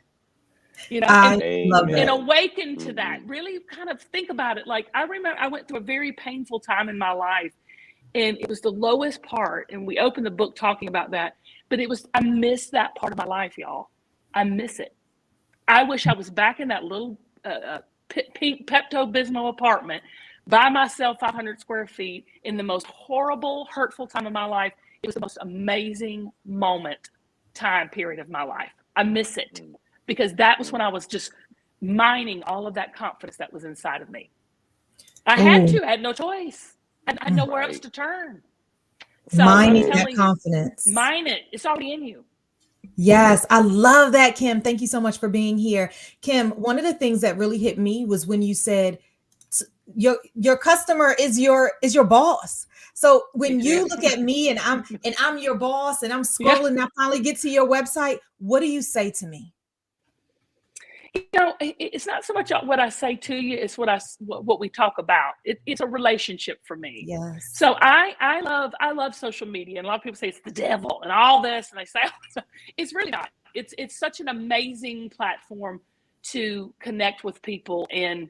I love that. And awaken to that. Really kind of think about it. Like, I remember I went through a very painful time in my life, and it was the lowest part. And we opened the book talking about that. But I miss that part of my life, y'all. I miss it. I wish I was back in that little pink Pepto-Bismol apartment by myself, 500 square feet, in the most horrible, hurtful time of my life. It was the most amazing time period of my life. I miss it because that was when I was just mining all of that confidence that was inside of me. I had no choice. I had nowhere else to turn. So Mining I'm that telling confidence. you, mine it. It's already in you. Yes, I love that, Kim. Thank you so much for being here. Kim, one of the things that really hit me was when you said your customer is your boss. So when you look at me and I'm your boss and I'm scrolling and I finally get to your website, what do you say to me? You know, it's not so much what I say to you, it's what we talk about. It's a relationship for me. Yes. So I love social media, and a lot of people say it's the devil and all this, and they say it's really not. It's such an amazing platform to connect with people and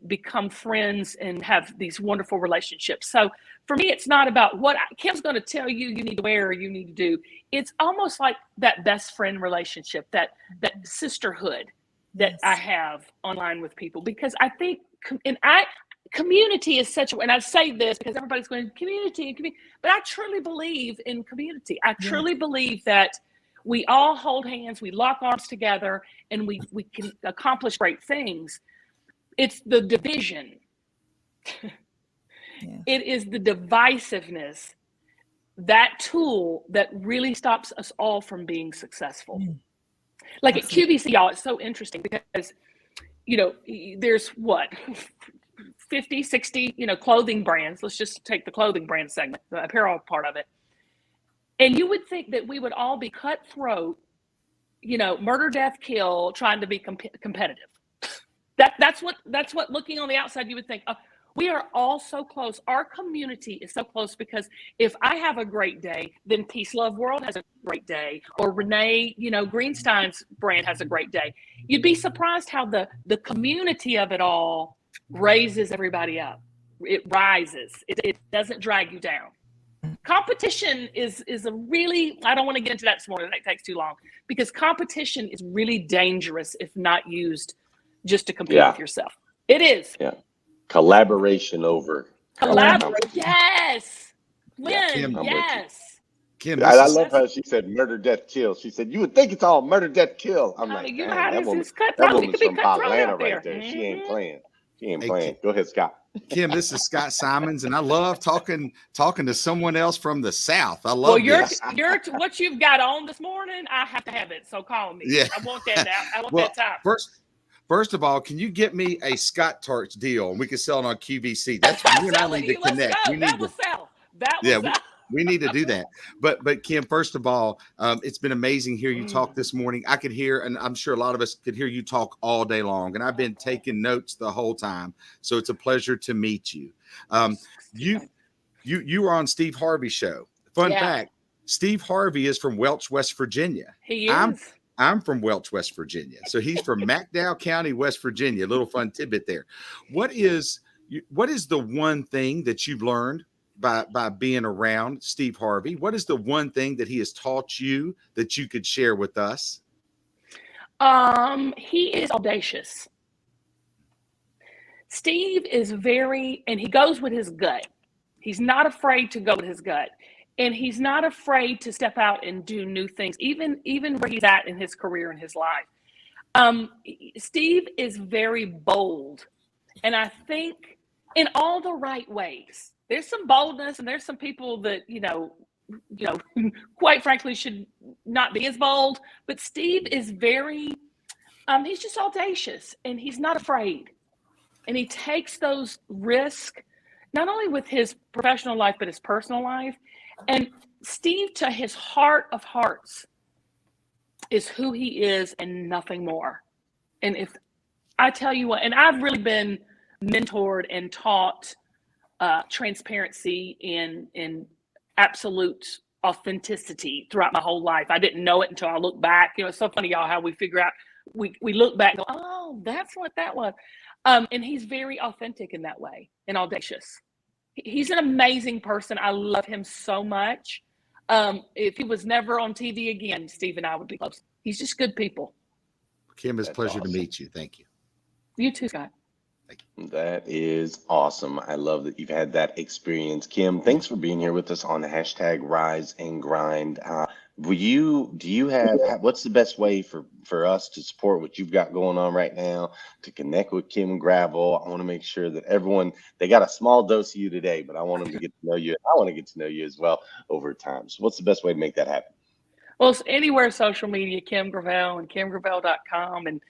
become friends and have these wonderful relationships. So for me, it's not about what Kim's going to tell you need to wear or you need to do. It's almost like that best friend relationship, that sisterhood that I have online with people, because I think, community is such a, and I say this because everybody's going community, but I truly believe in community. I truly believe that we all hold hands, we lock arms together, and we can accomplish great things. It's the division. It is the divisiveness, that tool that really stops us all from being successful. Like absolutely. At QVC, y'all, it's so interesting because, you know, there's 50, 60, clothing brands. Let's just take the clothing brand segment, the apparel part of it. And you would think that we would all be cutthroat, murder, death, kill, trying to be competitive. That's what looking on the outside, you would think, we are all so close. Our community is so close because if I have a great day, then Peace Love World has a great day, or Renee, Greenstein's brand has a great day. You'd be surprised how the community of it all raises everybody up. It rises. It doesn't drag you down. Competition is a really, I don't want to get into that this morning. That takes too long, because competition is really dangerous if not used just to compete with yourself. It is. Yeah. Collaboration over. Yes. Lynn, Kim, yes. Kim, I love how she said murder, death, kill. She said, you would think it's all murder, death, kill. I'm like, you know how that this is woman's from Atlanta right there. She ain't playing. She ain't playing. Go ahead, Scott. Kim, this is Scott Simons, and I love talking to someone else from the South. I love this. What you've got on this morning, I have to have it. So call me. Yeah. I want that now. I want that time. First of all, can you get me a Scott Tarts deal and we can sell it on QVC? That's you and I need to connect. That will sell. We need to do that. But Kim, first of all, it's been amazing hear you talk this morning. I could hear, and I'm sure a lot of us could hear you talk all day long. And I've been taking notes the whole time. So it's a pleasure to meet you. You were on Steve Harvey's show. Fun fact, Steve Harvey is from Welch, West Virginia. He is. I'm from Welch, West Virginia. So he's from McDowell County, West Virginia. A little fun tidbit there. What is the one thing that you've learned by being around Steve Harvey? What is the one thing that he has taught you that you could share with us? He is audacious. Steve is and he goes with his gut. He's not afraid to go with his gut. And he's not afraid to step out and do new things, even where he's at in his career and his life. Steve is very bold. And I think in all the right ways. There's some boldness, and there's some people that, quite frankly, should not be as bold. But Steve is very, he's just audacious, and he's not afraid. And he takes those risks, not only with his professional life, but his personal life. And Steve, to his heart of hearts, is who he is and nothing more. And if I tell you what, and I've really been mentored and taught transparency and absolute authenticity throughout my whole life. I didn't know it until I look back. It's so funny, y'all, how we figure out, we look back and go, oh, that's what that was. And he's very authentic in that way and audacious. He's an amazing person. I love him so much. If he was never on TV again, Steve and I would be close. He's just good people. Kim, it's a pleasure to meet you. Thank you. You too, Scott. That is awesome. I love that you've had that experience. Kim, thanks for being here with us on the hashtag Rise and Grind. Do you what's the best way for us to support what you've got going on right now, to connect with Kim Gravel? I want to make sure that everyone, they got a small dose of you today, but I want them to get to know you. I want to get to know you as well over time. So what's the best way to make that happen? Well, it's anywhere social media, Kim Gravel and kimgravel.com. And,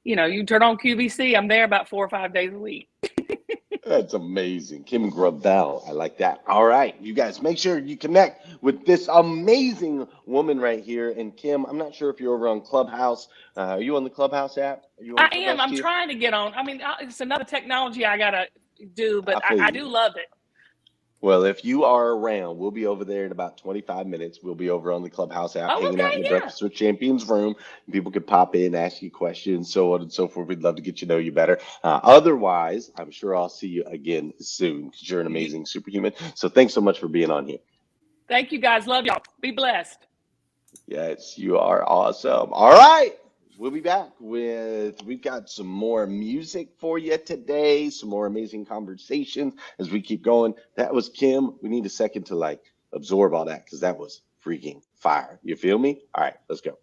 you know, you turn on QVC, I'm there about 4 or 5 days a week. That's amazing. Kim Gravel. I like that. All right. You guys, make sure you connect with this amazing woman right here. And Kim, I'm not sure if you're over on Clubhouse. Are you on the Clubhouse app? Are you on I am. Clubhouse I'm too? trying to get on. I mean, it's another technology I got to do, but I feel I you. do love it. Well, if you are around, we'll be over there in about 25 minutes. We'll be over on the Clubhouse app, Oh, hanging out okay, in the yeah. Breakfast with Champions room. People can pop in, ask you questions, so on and so forth. We'd love to get to know you better. Otherwise, I'm sure I'll see you again soon because you're an amazing superhuman. So thanks so much for being on here. Thank you, guys. Love y'all. Be blessed. Yes, you are awesome. All right. We'll be back we've got some more music for you today, some more amazing conversations as we keep going. That was Kim. We need a second to like absorb all that because that was freaking fire. You feel me? All right, let's go.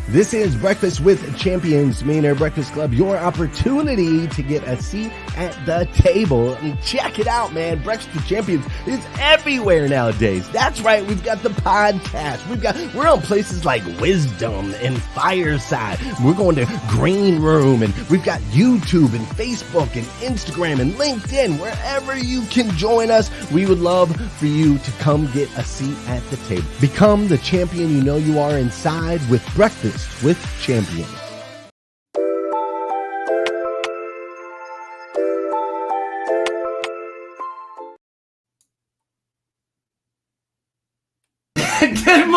This is Breakfast with Champions, Millionaire Breakfast Club, your opportunity to get a seat at the table. And check it out, man. Breakfast with Champions is everywhere nowadays. That's right. We've got the podcast. We're on places like Wisdom and Fireside. We're going to Green Room, and we've got YouTube and Facebook and Instagram and LinkedIn. Wherever you can join us, we would love for you to come get a seat at the table. Become the champion you know you are inside with Breakfast with Champions. Good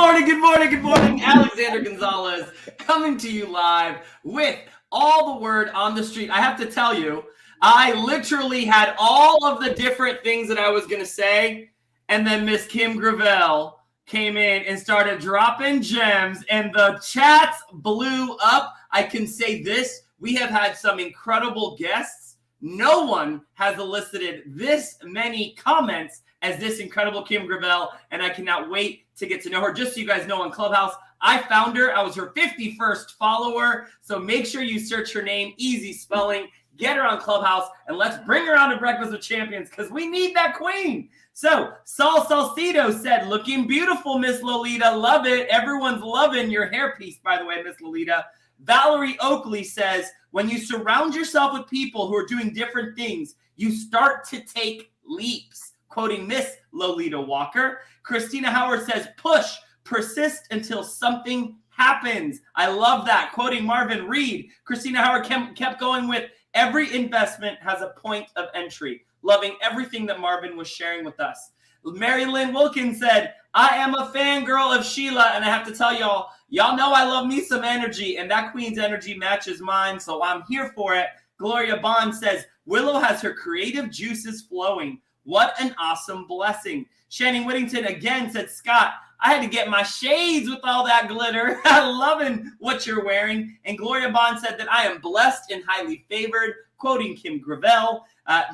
morning. Alexander Gonzalez coming to you live with all the word on the street. I have to tell you, I literally had all of the different things that I was going to say, and then Miss Kim Gravel came in and started dropping gems, and the chats blew up. I can say this, we have had some incredible guests. No one has elicited this many comments as this incredible Kim Gravel, and I cannot wait to get to know her. Just so you guys know, on Clubhouse, I found her. I was her 51st follower, so make sure you search her name, easy spelling, get her on Clubhouse, and let's bring her on to Breakfast with Champions because we need that queen. So, Saul Salcido said, looking beautiful, Miss Lolita. Love it. Everyone's loving your hairpiece, by the way, Miss Lolita. Valerie Oakley says, when you surround yourself with people who are doing different things, you start to take leaps. Quoting Miss Lolita Walker. Christina Howard says, push, persist until something happens. I love that. Quoting Marvin Reid. Christina Howard kept going with, every investment has a point of entry. Loving everything that Marvin was sharing with us. Mary Lynn Wilkins said, I am a fangirl of Sheila, and I have to tell y'all know I love me some energy, and that queen's energy matches mine, so I'm here for it. Gloria Bond says, Willow has her creative juices flowing. What an awesome blessing. Shannon Whittington again said, Scott, I had to get my shades with all that glitter. I'm loving what you're wearing. And Gloria Bond said that I am blessed and highly favored, quoting Kim Gravel.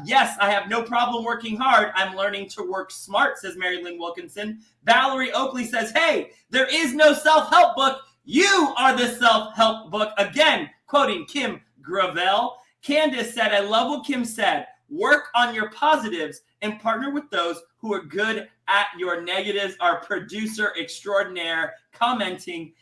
Yes, I have no problem working hard. I'm learning to work smart, says Mary Lynn Wilkinson. Valerie Oakley says, hey, there is no self-help book. You are the self-help book. Again, quoting Kim Gravel. Candice said, I love what Kim said. Work on your positives and partner with those who are good at your negatives. Our producer extraordinaire commenting,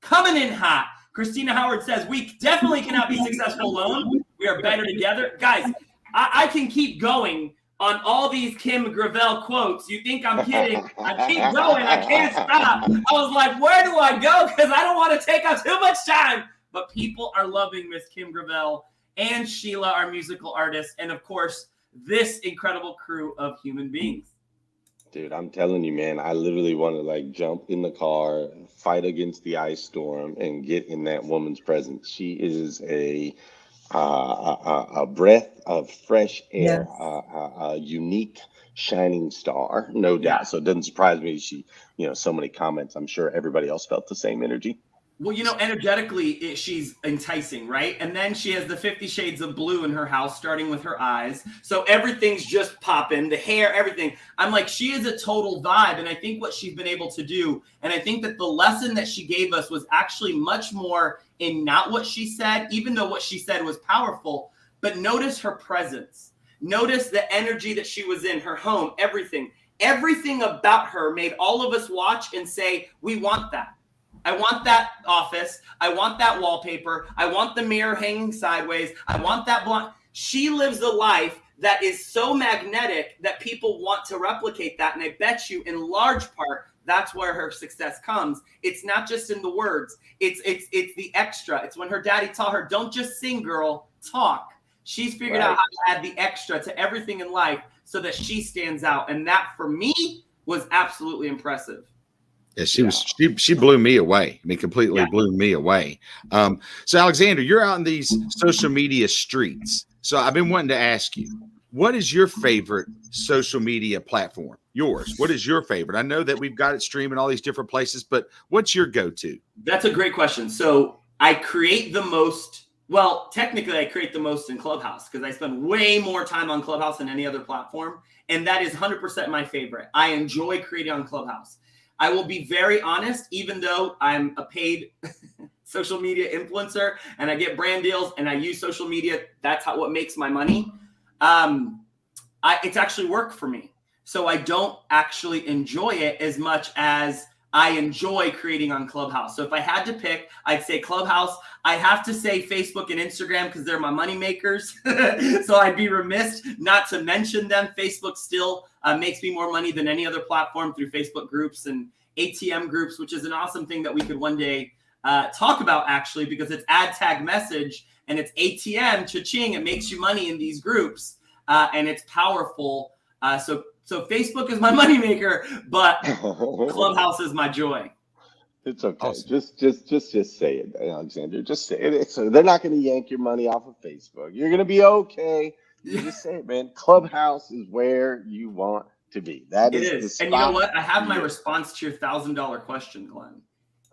coming in hot. Christina Howard says, we definitely cannot be successful alone. We are better together. Guys, I can keep going on all these Kim Gravel quotes. You think I'm kidding? I keep going. I can't stop. I was like, where do I go? Because I don't want to take up too much time. But people are loving Miss Kim Gravel and Sheila, our musical artist, and of course, this incredible crew of human beings. Dude, I'm telling you, man, I literally want to like jump in the car, fight against the ice storm, and get in that woman's presence. She is a breath of fresh air, a unique shining star, no doubt. So it doesn't surprise me. So many comments. I'm sure everybody else felt the same energy. Well, energetically, she's enticing, right? And then she has the 50 Shades of Blue in her house, starting with her eyes. So everything's just popping, the hair, everything. I'm like, she is a total vibe. And I think what she's been able to do, and I think that the lesson that she gave us was actually much more in not what she said, even though what she said was powerful, but notice her presence. Notice the energy that she was in, her home, everything. Everything about her made all of us watch and say, we want that. I want that office. I want that wallpaper. I want the mirror hanging sideways. I want that blonde. She lives a life that is so magnetic that people want to replicate that. And I bet you in large part, that's where her success comes. It's not just in the words. It's the extra. It's when her daddy taught her, don't just sing, girl, talk. She's figured out how to add the extra to everything in life so that she stands out. And that for me was absolutely impressive. Yeah, she blew me away. I mean, completely blew me away. So Alexander, you're out in these social media streets. So I've been wanting to ask you, what is your favorite social media platform? Yours. What is your favorite? I know that we've got it streaming all these different places, but what's your go-to? That's a great question. So I create the most, well, technically I create the most in Clubhouse because I spend way more time on Clubhouse than any other platform. And that is 100% my favorite. I enjoy creating on Clubhouse. I will be very honest, even though I'm a paid social media influencer and I get brand deals and I use social media, that's what makes my money. It's actually work for me. So I don't actually enjoy it as much as I enjoy creating on Clubhouse. So if I had to pick, I'd say Clubhouse. I have to say Facebook and Instagram because they're my money makers. So I'd be remiss not to mention them. Facebook still makes me more money than any other platform through Facebook groups and ATM groups, which is an awesome thing that we could one day talk about actually, because it's ad tag message and it's ATM, cha-ching, it makes you money in these groups and it's powerful. So Facebook is my moneymaker, but Clubhouse is my joy. It's okay. Awesome. Just say it, Alexander. Just say it. So they're not going to yank your money off of Facebook. You're going to be okay. You just say it, man. Clubhouse is where you want to be. That is the spot. And you know what? I have my response to your $1,000 question, Glenn.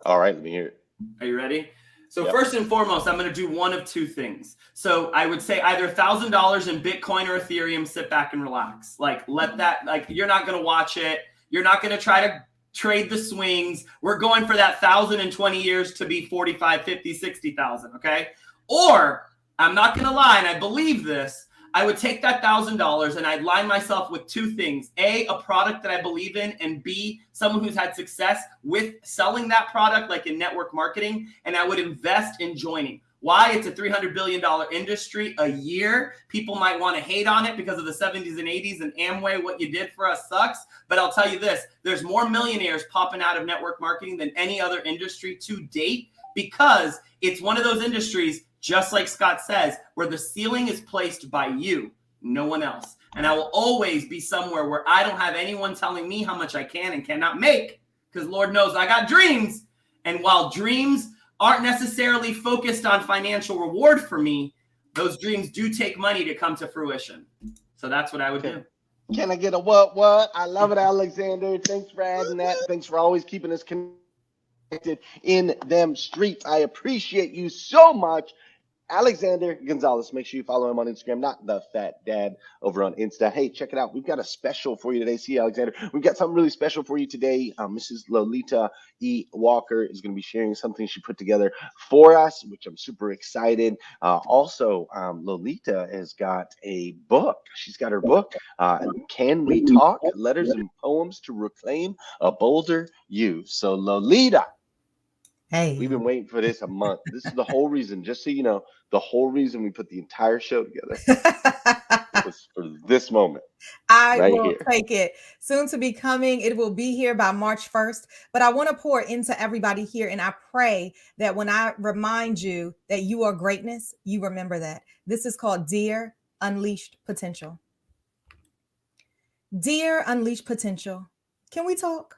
All right, let me hear it. Are you ready? So first and foremost, I'm going to do one of two things. So I would say either $1,000 in Bitcoin or Ethereum, sit back and relax. Like let that, like you're not going to watch it. You're not going to try to trade the swings. We're going for that 1,000 in 20 years to be 45, 50, 60,000. Okay. Or I'm not going to lie. And I believe this. I would take that $1,000 and I'd line myself with two things. A product that I believe in, and B, someone who's had success with selling that product, like in network marketing, and I would invest in joining. Why? It's a $300 billion industry a year. People might want to hate on it because of the 70s and 80s and Amway, what you did for us sucks. But I'll tell you this, there's more millionaires popping out of network marketing than any other industry to date, because it's one of those industries, just like Scott says, where the ceiling is placed by you, no one else. And I will always be somewhere where I don't have anyone telling me how much I can and cannot make, because Lord knows I got dreams. And while dreams aren't necessarily focused on financial reward for me, those dreams do take money to come to fruition. So that's what I would do. Can I get a what? I love it, Alexander. Thanks for adding that. Thanks for always keeping us connected in them streets. I appreciate you so much. Alexander Gonzalez. Make sure you follow him on Instagram, not the Fat Dad over on Insta. Hey, check it out. We've got a special for you today. See, Alexander, we've got something really special for you today. Mrs. Lolita Walker is going to be sharing something she put together for us, which I'm super excited. Also, Lolita has got a book. She's got her book, Can We Talk? Letters and Poems to Reclaim a Bolder You. So, Lolita. Hey, we've been waiting for this a month. This is the whole reason, just so you know, the whole reason we put the entire show together was for this moment. I will take it. Soon to be coming. It will be here by March 1st. But I want to pour into everybody here. And I pray that when I remind you that you are greatness, you remember that. This is called Dear Unleashed Potential. Dear Unleashed Potential, can we talk?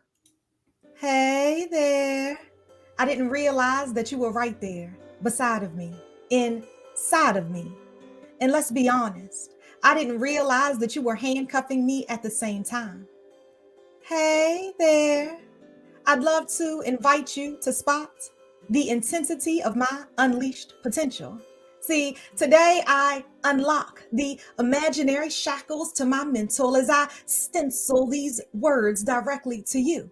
Hey there. I didn't realize that you were right there beside of me, inside of me. And let's be honest, I didn't realize that you were handcuffing me at the same time. Hey there. I'd love to invite you to spot the intensity of my unleashed potential. See, today I unlock the imaginary shackles to my mental as I stencil these words directly to you.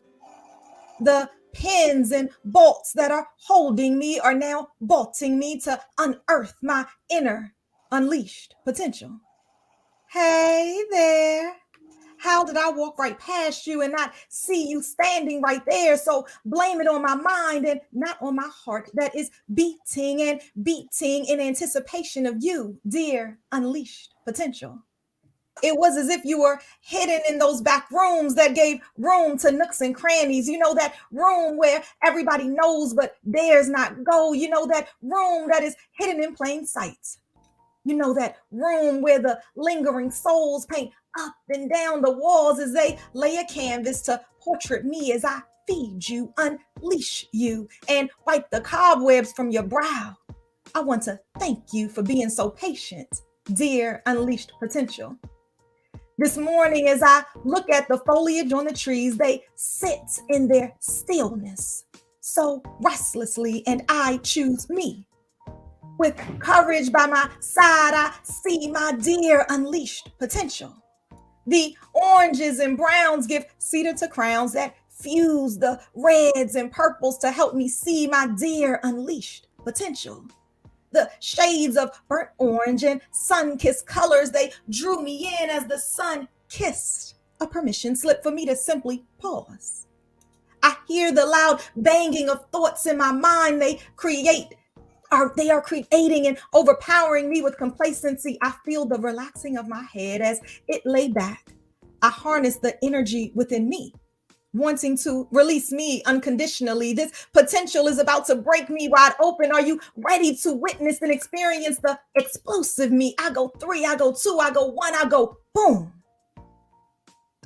The pins and bolts that are holding me are now bolting me to unearth my inner unleashed potential. Hey there. How did I walk right past you and not see you standing right there? So blame it on my mind and not on my heart that is beating and beating in anticipation of you, dear unleashed potential. It was as if you were hidden in those back rooms that gave room to nooks and crannies. You know, that room where everybody knows but dares not go. You know, that room that is hidden in plain sight. You know, that room where the lingering souls paint up and down the walls as they lay a canvas to portrait me as I feed you, unleash you, and wipe the cobwebs from your brow. I want to thank you for being so patient, dear unleashed potential. This morning, as I look at the foliage on the trees, they sit in their stillness so restlessly, and I choose me. With courage by my side, I see my dear unleashed potential. The oranges and browns give cedar to crowns that fuse the reds and purples to help me see my dear unleashed potential. The shades of burnt orange and sun-kissed colors, they drew me in as the sun kissed, a permission slip for me to simply pause. I hear the loud banging of thoughts in my mind. They are creating and overpowering me with complacency. I feel the relaxing of my head as it lay back. I harness the energy within me, wanting to release me unconditionally. This potential is about to break me wide open. Are you ready to witness and experience the explosive me? I go 3, I go 2, I go 1, I go boom.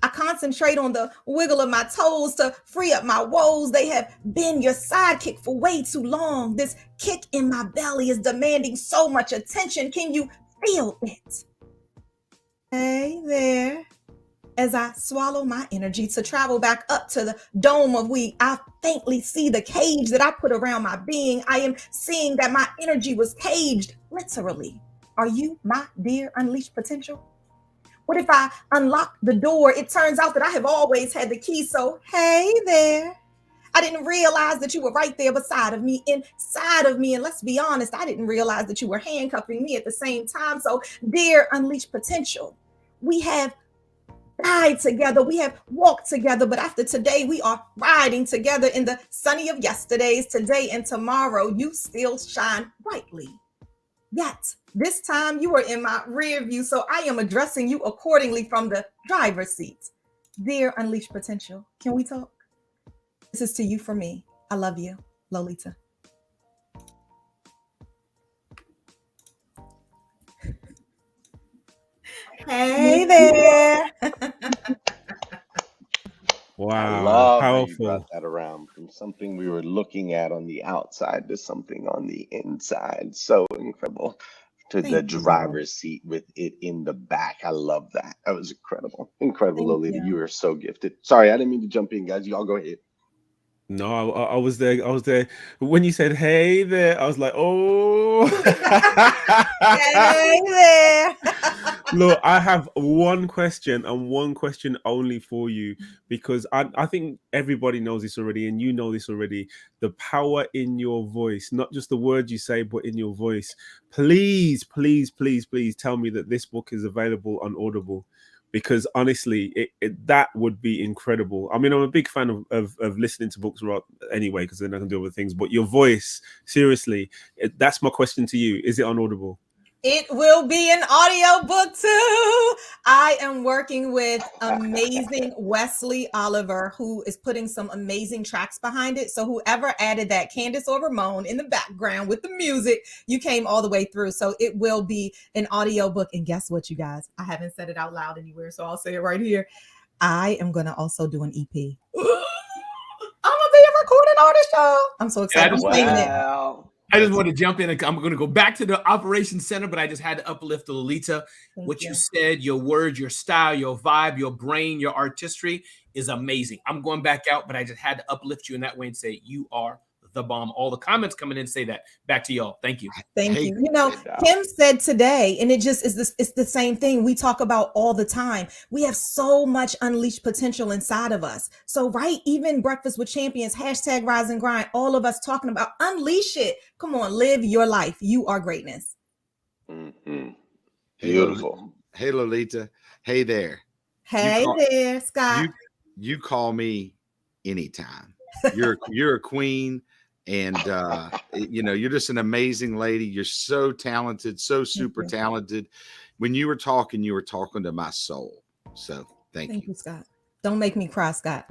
I concentrate on the wiggle of my toes to free up my woes. They have been your sidekick for way too long. This kick in my belly is demanding so much attention. Can you feel it? Hey there. As I swallow my energy to travel back up to the dome of we, I faintly see the cage that I put around my being. I am seeing that my energy was caged, literally. Are you my dear unleashed potential? What if I unlock the door? It turns out that I have always had the key. So, hey there. I didn't realize that you were right there beside of me, inside of me. And let's be honest, I didn't realize that you were handcuffing me at the same time. So, dear unleashed potential, we have died together. We have walked together. But after today, we are riding together in the sunny of yesterdays. Today and tomorrow, you still shine brightly. Yet, this time you are in my rear view, so I am addressing you accordingly from the driver's seat. Dear unleashed potential, can we talk? This is to you for me. I love you, Lolita. Hey there. I Wow, love how you powerful. brought that around from something we were looking at on the outside to something on the inside. So incredible. To the Thank you. driver's seat with it in the back. I love that. That was incredible. Incredible, Thank Lolita. you. You are so gifted. Sorry, I didn't mean to jump in, guys. Y'all go ahead. No, I was there. I was there. When you said, hey there, I was like, oh. Hey there. Look, I have one question and one question only for you, because I think everybody knows this already, and you know this already. The power in your voice, not just the words you say, but in your voice. Please, please, please, please tell me that this book is available on Audible, because honestly, that would be incredible. I mean, I'm a big fan of listening to books anyway, because then I can do other things. But your voice, seriously, that's my question to you. Is it on Audible? It will be an audio book too. I am working with amazing Wesley Oliver, who is putting some amazing tracks behind it. So whoever added that, Candice or Ramon, in the background with the music, you came all the way through. So it will be an audio book. And guess what, you guys? I haven't said it out loud anywhere, so I'll say it right here. I am going to also do an EP. I'm going to be a recording artist, y'all. I'm so excited. I'm claiming it. Wow. I just want to jump in. I'm going to go back to the operations center, but I just had to uplift the Lolita. What you said, your words, your style, your vibe, your brain, your artistry is amazing. I'm going back out, but I just had to uplift you in that way and say you are the bomb. All the comments coming in say that. Back to y'all. Thank you. Thank Hey, you. You know, Kim said today, and it just is this, it's the same thing we talk about all the time. We have so much unleashed potential inside of us. So, right, even Breakfast with Champions, hashtag Rise and Grind, all of us talking about unleash it. Come on, live your life. You are greatness. Mm-hmm. Hey, Beautiful. Hey, Lolita. Hey there. Hey there, Scott. You call me anytime. You're a queen, and you're just an amazing lady. You're so talented, so super talented. When you were talking to my soul. So thank you, Scott. Don't make me cry, Scott.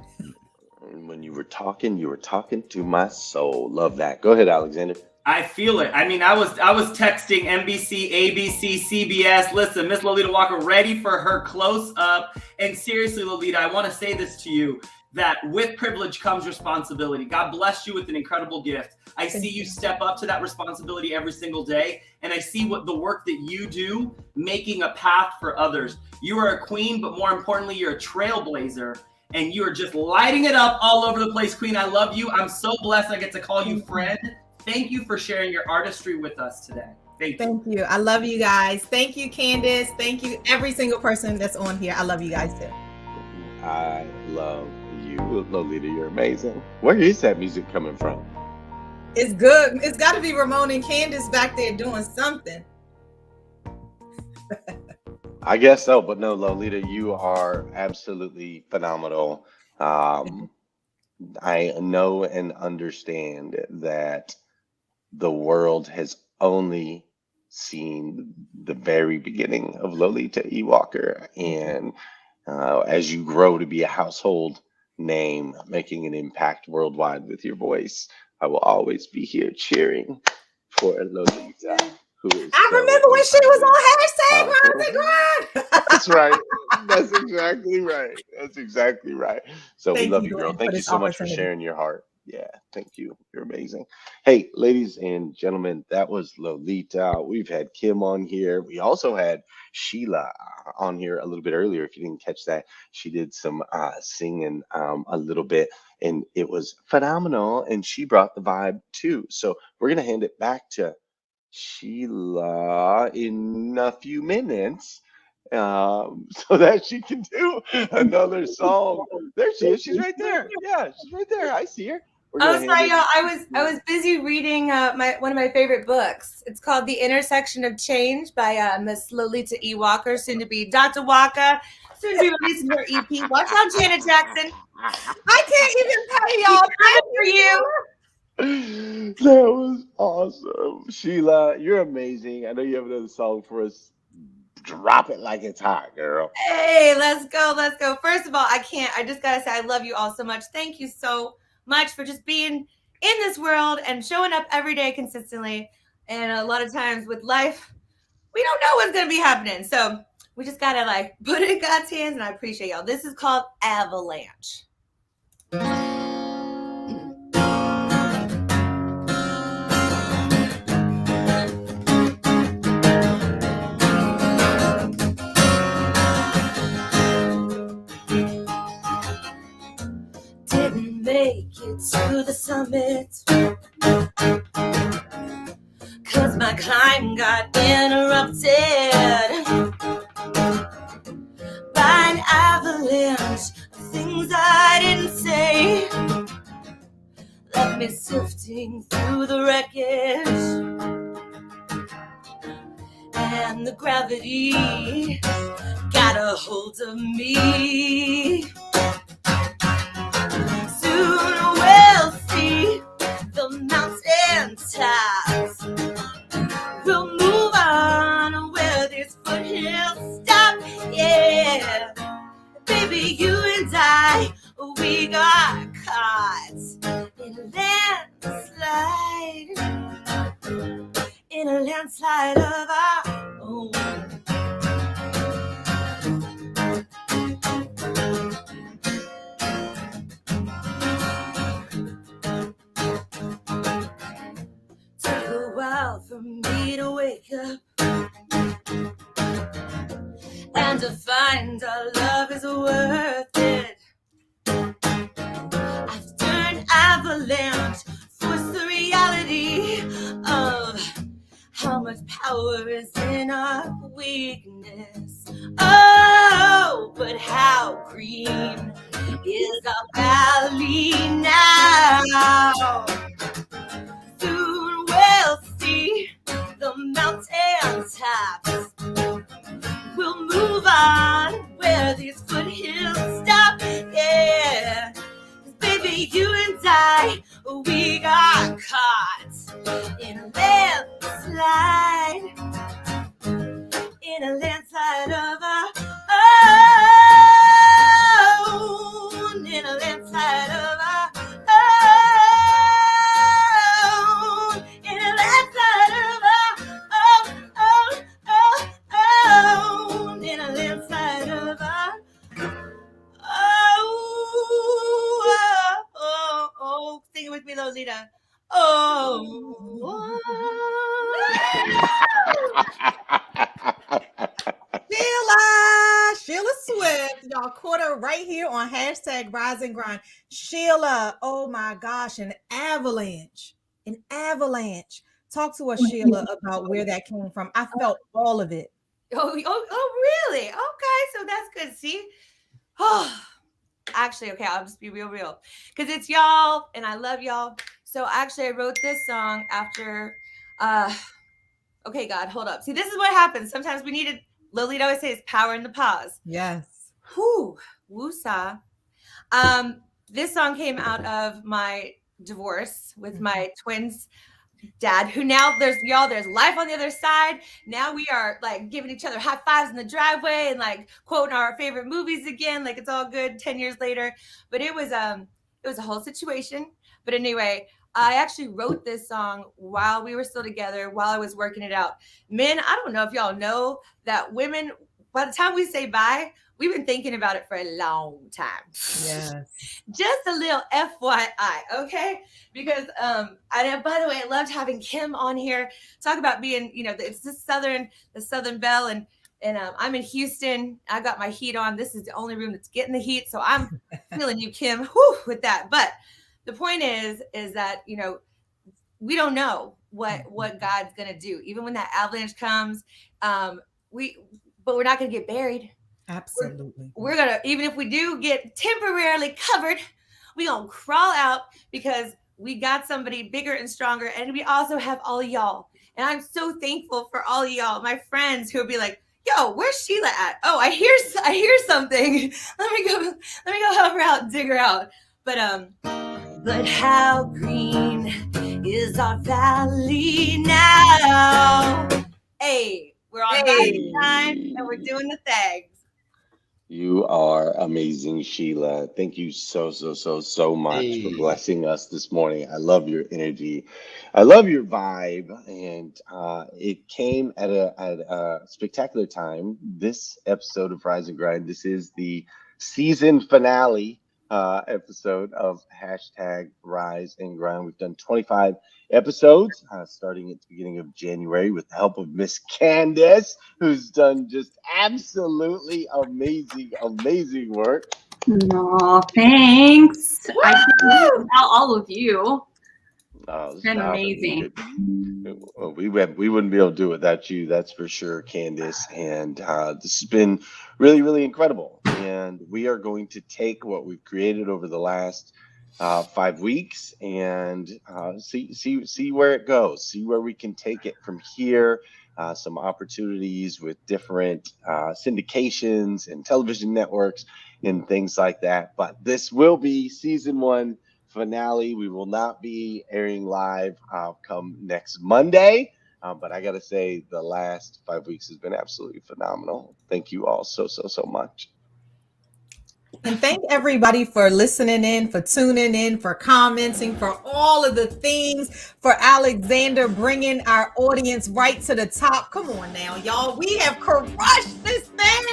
When you were talking to my soul. Love that. Go ahead, Alexander. I feel it. I mean, I was texting NBC, ABC, CBS. Listen, Miss Lolita Walker ready for her close up. And seriously, Lolita, I want to say this to you, that with privilege comes responsibility. God bless you with an incredible gift. I see you step up to that responsibility every single day. And I see what the work that you do, making a path for others. You are a queen, but more importantly, you're a trailblazer. And you are just lighting it up all over the place, Queen. I love you. I'm so blessed I get to call you friend. Thank you for sharing your artistry with us today. Thank you. I love you guys. Thank you, Candice. Thank you, every single person that's on here. I love you guys too. I love you, Lolita. You're amazing. Where is that music coming from? It's good. It's got to be Ramon and Candice back there doing something. I guess so, but no, Lolita, you are absolutely phenomenal. I know and understand that the world has only seen the very beginning of Lolita E. Walker. And as you grow to be a household name, making an impact worldwide with your voice, I will always be here cheering for Lolita. I remember when she was on hashtag Rise and Grind. That's right. That's exactly right. That's exactly right. So we love you, girl. Thank you so much for sharing your heart. Yeah, thank you. You're amazing. Hey, ladies and gentlemen, that was Lolita. We've had Kim on here. We also had Sheila on here a little bit earlier. If you didn't catch that, she did some singing a little bit, and it was phenomenal. And she brought the vibe too. So we're gonna hand it back to Sheila in a few minutes so that she can do another song. There she is. She's right there. Yeah, she's right there. I see her. Oh, sorry, y'all. I was busy reading one of my favorite books. It's called The Intersection of Change by Miss Lolita E. Walker, soon to be Dr. Walker, soon to be releasing her EP. Watch out, Janet Jackson. I can't even pay y'all. Good for you. That was awesome. Sheila, you're amazing. I know you have another song for us. Drop it like it's hot, girl. Hey, let's go. Let's go. First of all, I just got to say, I love you all so much. Thank you so much for just being in this world and showing up every day consistently. And a lot of times with life, we don't know what's going to be happening. So we just got to put it in God's hands. And I appreciate y'all. This is called Avalanche. Didn't make it to the summit 'cause my climb got interrupted by an avalanche of things I didn't say. Left me sifting through the wreckage, and the gravity got a hold of me. Soon we'll see the mountain tops. We'll move on where these foothills stop. Yeah, baby, you and I, we got caught in a landslide of our own. Took a while for me to wake up and to find our love is worth it. I've turned avalanche for see how much power is in our weakness. Oh, but how green is our valley now. Soon we'll see the mountain tops. We'll move on where these foothills stop. Yeah, 'cause baby, you and I, we got caught in a landslide. In a landslide of our own. In a landslide of our own. In a landslide of our own. In a landslide of our oh. Sing it with me, Lolita. Sheila Swift, y'all caught her right here on hashtag Rise and Grind. Sheila, oh my gosh, an avalanche. Talk to us, Sheila, about where that came from. I felt all of it. Oh, really? Okay, so that's good. See? Oh, actually, okay, I'll just be real. Because it's y'all, and I love y'all. So actually, I wrote this song after, okay, God, hold up. See, this is what happens. Sometimes we needed, Lolita always says, power in the pause. Yes. Whew, woosah. This song came out of my divorce with my twins' dad, who now there's life on the other side. Now we are like giving each other high fives in the driveway and like quoting our favorite movies again. Like it's all good 10 years later. But it was a whole situation. But anyway, I actually wrote this song while we were still together, while I was working it out. Men, I don't know if y'all know that women, by the time we say bye, we've been thinking about it for a long time. Yes. Just a little FYI, okay? Because by the way, I loved having Kim on here. Talk about being, it's the Southern Belle, and I'm in Houston. I got my heat on. This is the only room that's getting the heat, so I'm feeling you, Kim, with that. But the point is that we don't know what God's gonna do, even when that avalanche comes. But we're not gonna get buried. Absolutely. We're gonna, even if we do get temporarily covered, we gonna crawl out because we got somebody bigger and stronger, and we also have all of y'all. And I'm so thankful for all of y'all, my friends who will be like, "Yo, where's Sheila at? Oh, I hear something. Let me go help her out, dig her out." But how green is our valley now? Hey, we're on Valley time and we're doing the things. You are amazing, Sheila. Thank you so much for blessing us this morning. I love your energy. I love your vibe. And it came at a spectacular time. This episode of Rise and Grind, this is the season finale episode of hashtag Rise and Grind. We've done 25 episodes starting at the beginning of January with the help of Miss Candice, who's done just absolutely amazing work. No, thanks. I can't do it without all of you. It's been amazing. We wouldn't be able to do it without you, that's for sure, Candice. And this has been really incredible. And we are going to take what we've created over the last 5 weeks and see where it goes, see where we can take it from here. Some opportunities with different syndications and television networks and things like that. But this will be season 1 finale. We will not be airing live come next Monday. But I got to say, the last 5 weeks has been absolutely phenomenal. Thank you all so much. And thank everybody for listening in, for tuning in, for commenting, for all of the things, for Alexander bringing our audience right to the top. Come on now, y'all. We have crushed this thing.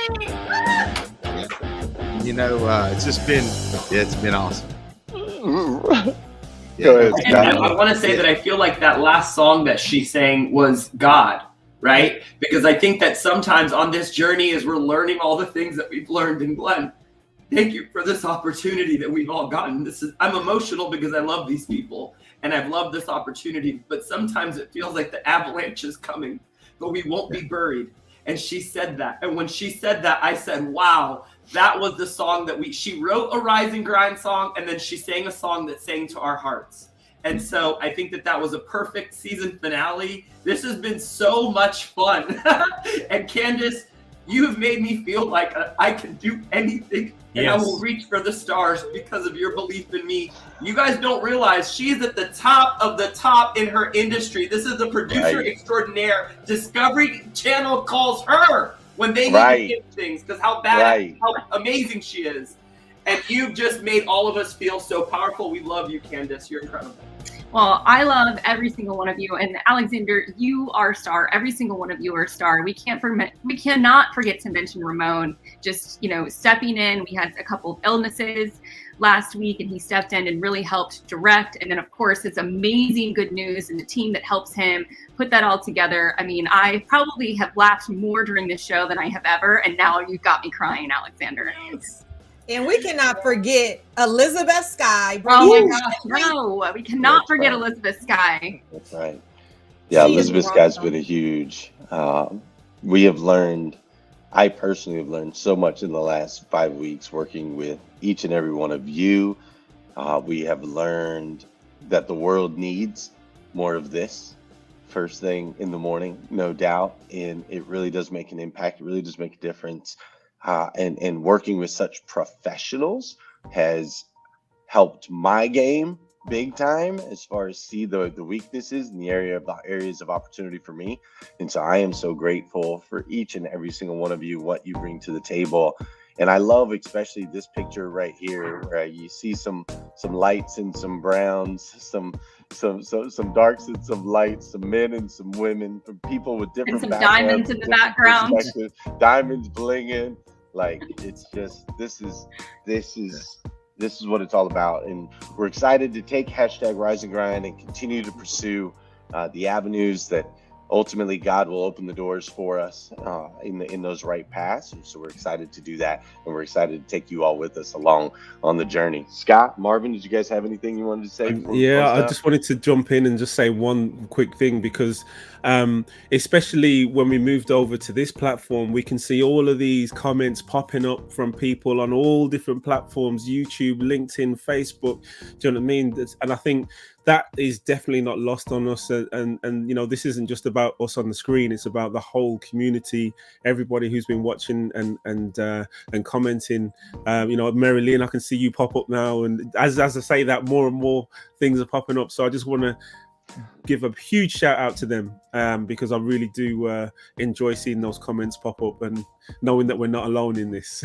It's been awesome. And I want to say that I feel like that last song that she sang was God, right? Because I think that sometimes on this journey, as we're learning all the things that we've learned in Glenn, Thank you for this opportunity that we've all gotten. I'm emotional because I love these people and I've loved this opportunity, but sometimes it feels like the avalanche is coming, but we won't be buried. And she said that. And when she said that, I said, wow, that was the song that she wrote a Rise and Grind song, and then she sang a song that sang to our hearts. And so I think that was a perfect season finale. This has been so much fun. And Candice, you have made me feel like I can do anything and I will reach for the stars because of your belief in me. You guys don't realize she's at the top of the top in her industry. This is the producer extraordinaire. Discovery Channel calls her when they need to get things because how amazing she is. And you've just made all of us feel so powerful. We love you, Candice. You're incredible. Well, I love every single one of you, and Alexander, you are a star. Every single one of you are a star. We cannot forget to mention Ramon. Just stepping in. We had a couple of illnesses last week, and he stepped in and really helped direct. And then, of course, it's amazing good news and the team that helps him put that all together. I mean, I probably have laughed more during this show than I have ever, and now you've got me crying, Alexander. And we cannot forget Elizabeth Skye. Oh my gosh, no, we cannot forget Elizabeth Skye. That's right. Yeah, Elizabeth Skye's been a huge. We have learned, I personally have learned so much in the last 5 weeks working with each and every one of you. We have learned that the world needs more of this first thing in the morning, no doubt. And it really does make an impact. It really does make a difference. And working with such professionals has helped my game big time as far as see the weaknesses in the areas of opportunity for me. And so I am so grateful for each and every single one of you, what you bring to the table. And I love especially this picture right here where you see some lights and some browns, some darks and some lights, some men and some women, from people with different and some diamonds in the background. Diamonds blinging. Like it's just this is what it's all about. And we're excited to take #Rise and Grind and continue to pursue the avenues that ultimately God will open the doors for us in those right paths. And so we're excited to do that, and we're excited to take you all with us along on the journey. Scott, Marvin, did you guys have anything you wanted to say? I just wanted to jump in and just say one quick thing, because especially when we moved over to this platform, we can see all of these comments popping up from people on all different platforms: YouTube, LinkedIn, Facebook. Do you know what I mean? And I think that is definitely not lost on us. And this isn't just about us on the screen. It's about the whole community, everybody who's been watching and commenting. Mary Lynn, I can see you pop up now. And as I say that, more and more things are popping up. So I just want to give a huge shout out to them because I really do enjoy seeing those comments pop up and knowing that we're not alone in this.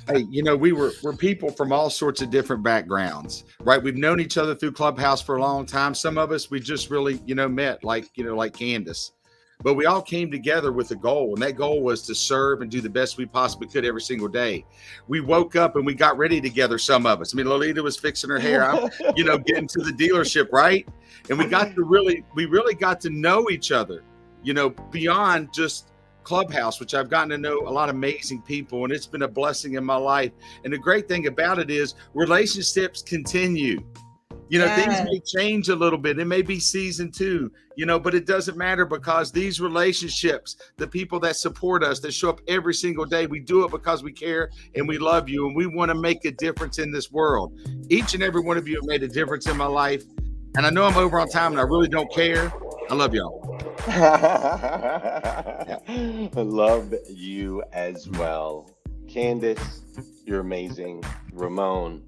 Hey, we're people from all sorts of different backgrounds, right? We've known each other through Clubhouse for a long time. Some of us we just really met, like Candice, but we all came together with a goal, and that goal was to serve and do the best we possibly could every single day. We woke up and we got ready together. Some of us, Lolita was fixing her hair, getting to the dealership, right? And we really got to know each other, beyond just Clubhouse, which I've gotten to know a lot of amazing people, and it's been a blessing in my life. And the great thing about it is relationships continue. Things may change a little bit. It may be season 2, but it doesn't matter, because these relationships, the people that support us, that show up every single day, we do it because we care and we love you, and we want to make a difference in this world. Each and every one of you have made a difference in my life. And I know I'm over on time, and I really don't care. I love y'all. I love you as well. Candice, you're amazing. Ramon,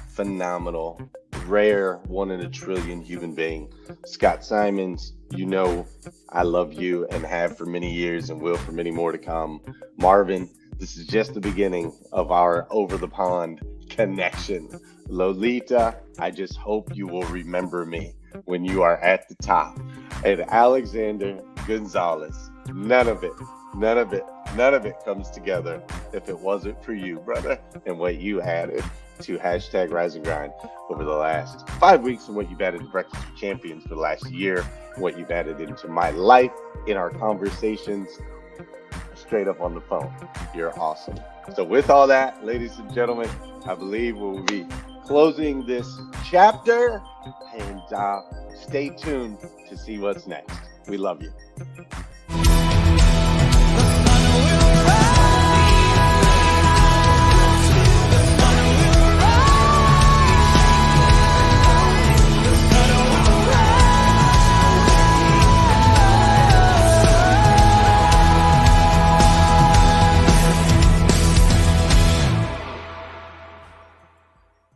phenomenal. Rare, 1 in a trillion human being. Scott Simons, I love you and have for many years and will for many more to come. Marvin, this is just the beginning of our over the pond connection. Lolita, I just hope you will remember me when you are at the top. And Alexander Gonzalez, none of it comes together if it wasn't for you, brother, and what you added to #Rise and Grind over the last 5 weeks, and what you've added to Breakfast with Champions for the last year, and what you've added into my life, in our conversations. straight up on the phone. You're awesome. So with all that, ladies and gentlemen, I believe we'll be closing this chapter, and stay tuned to see what's next. We love you.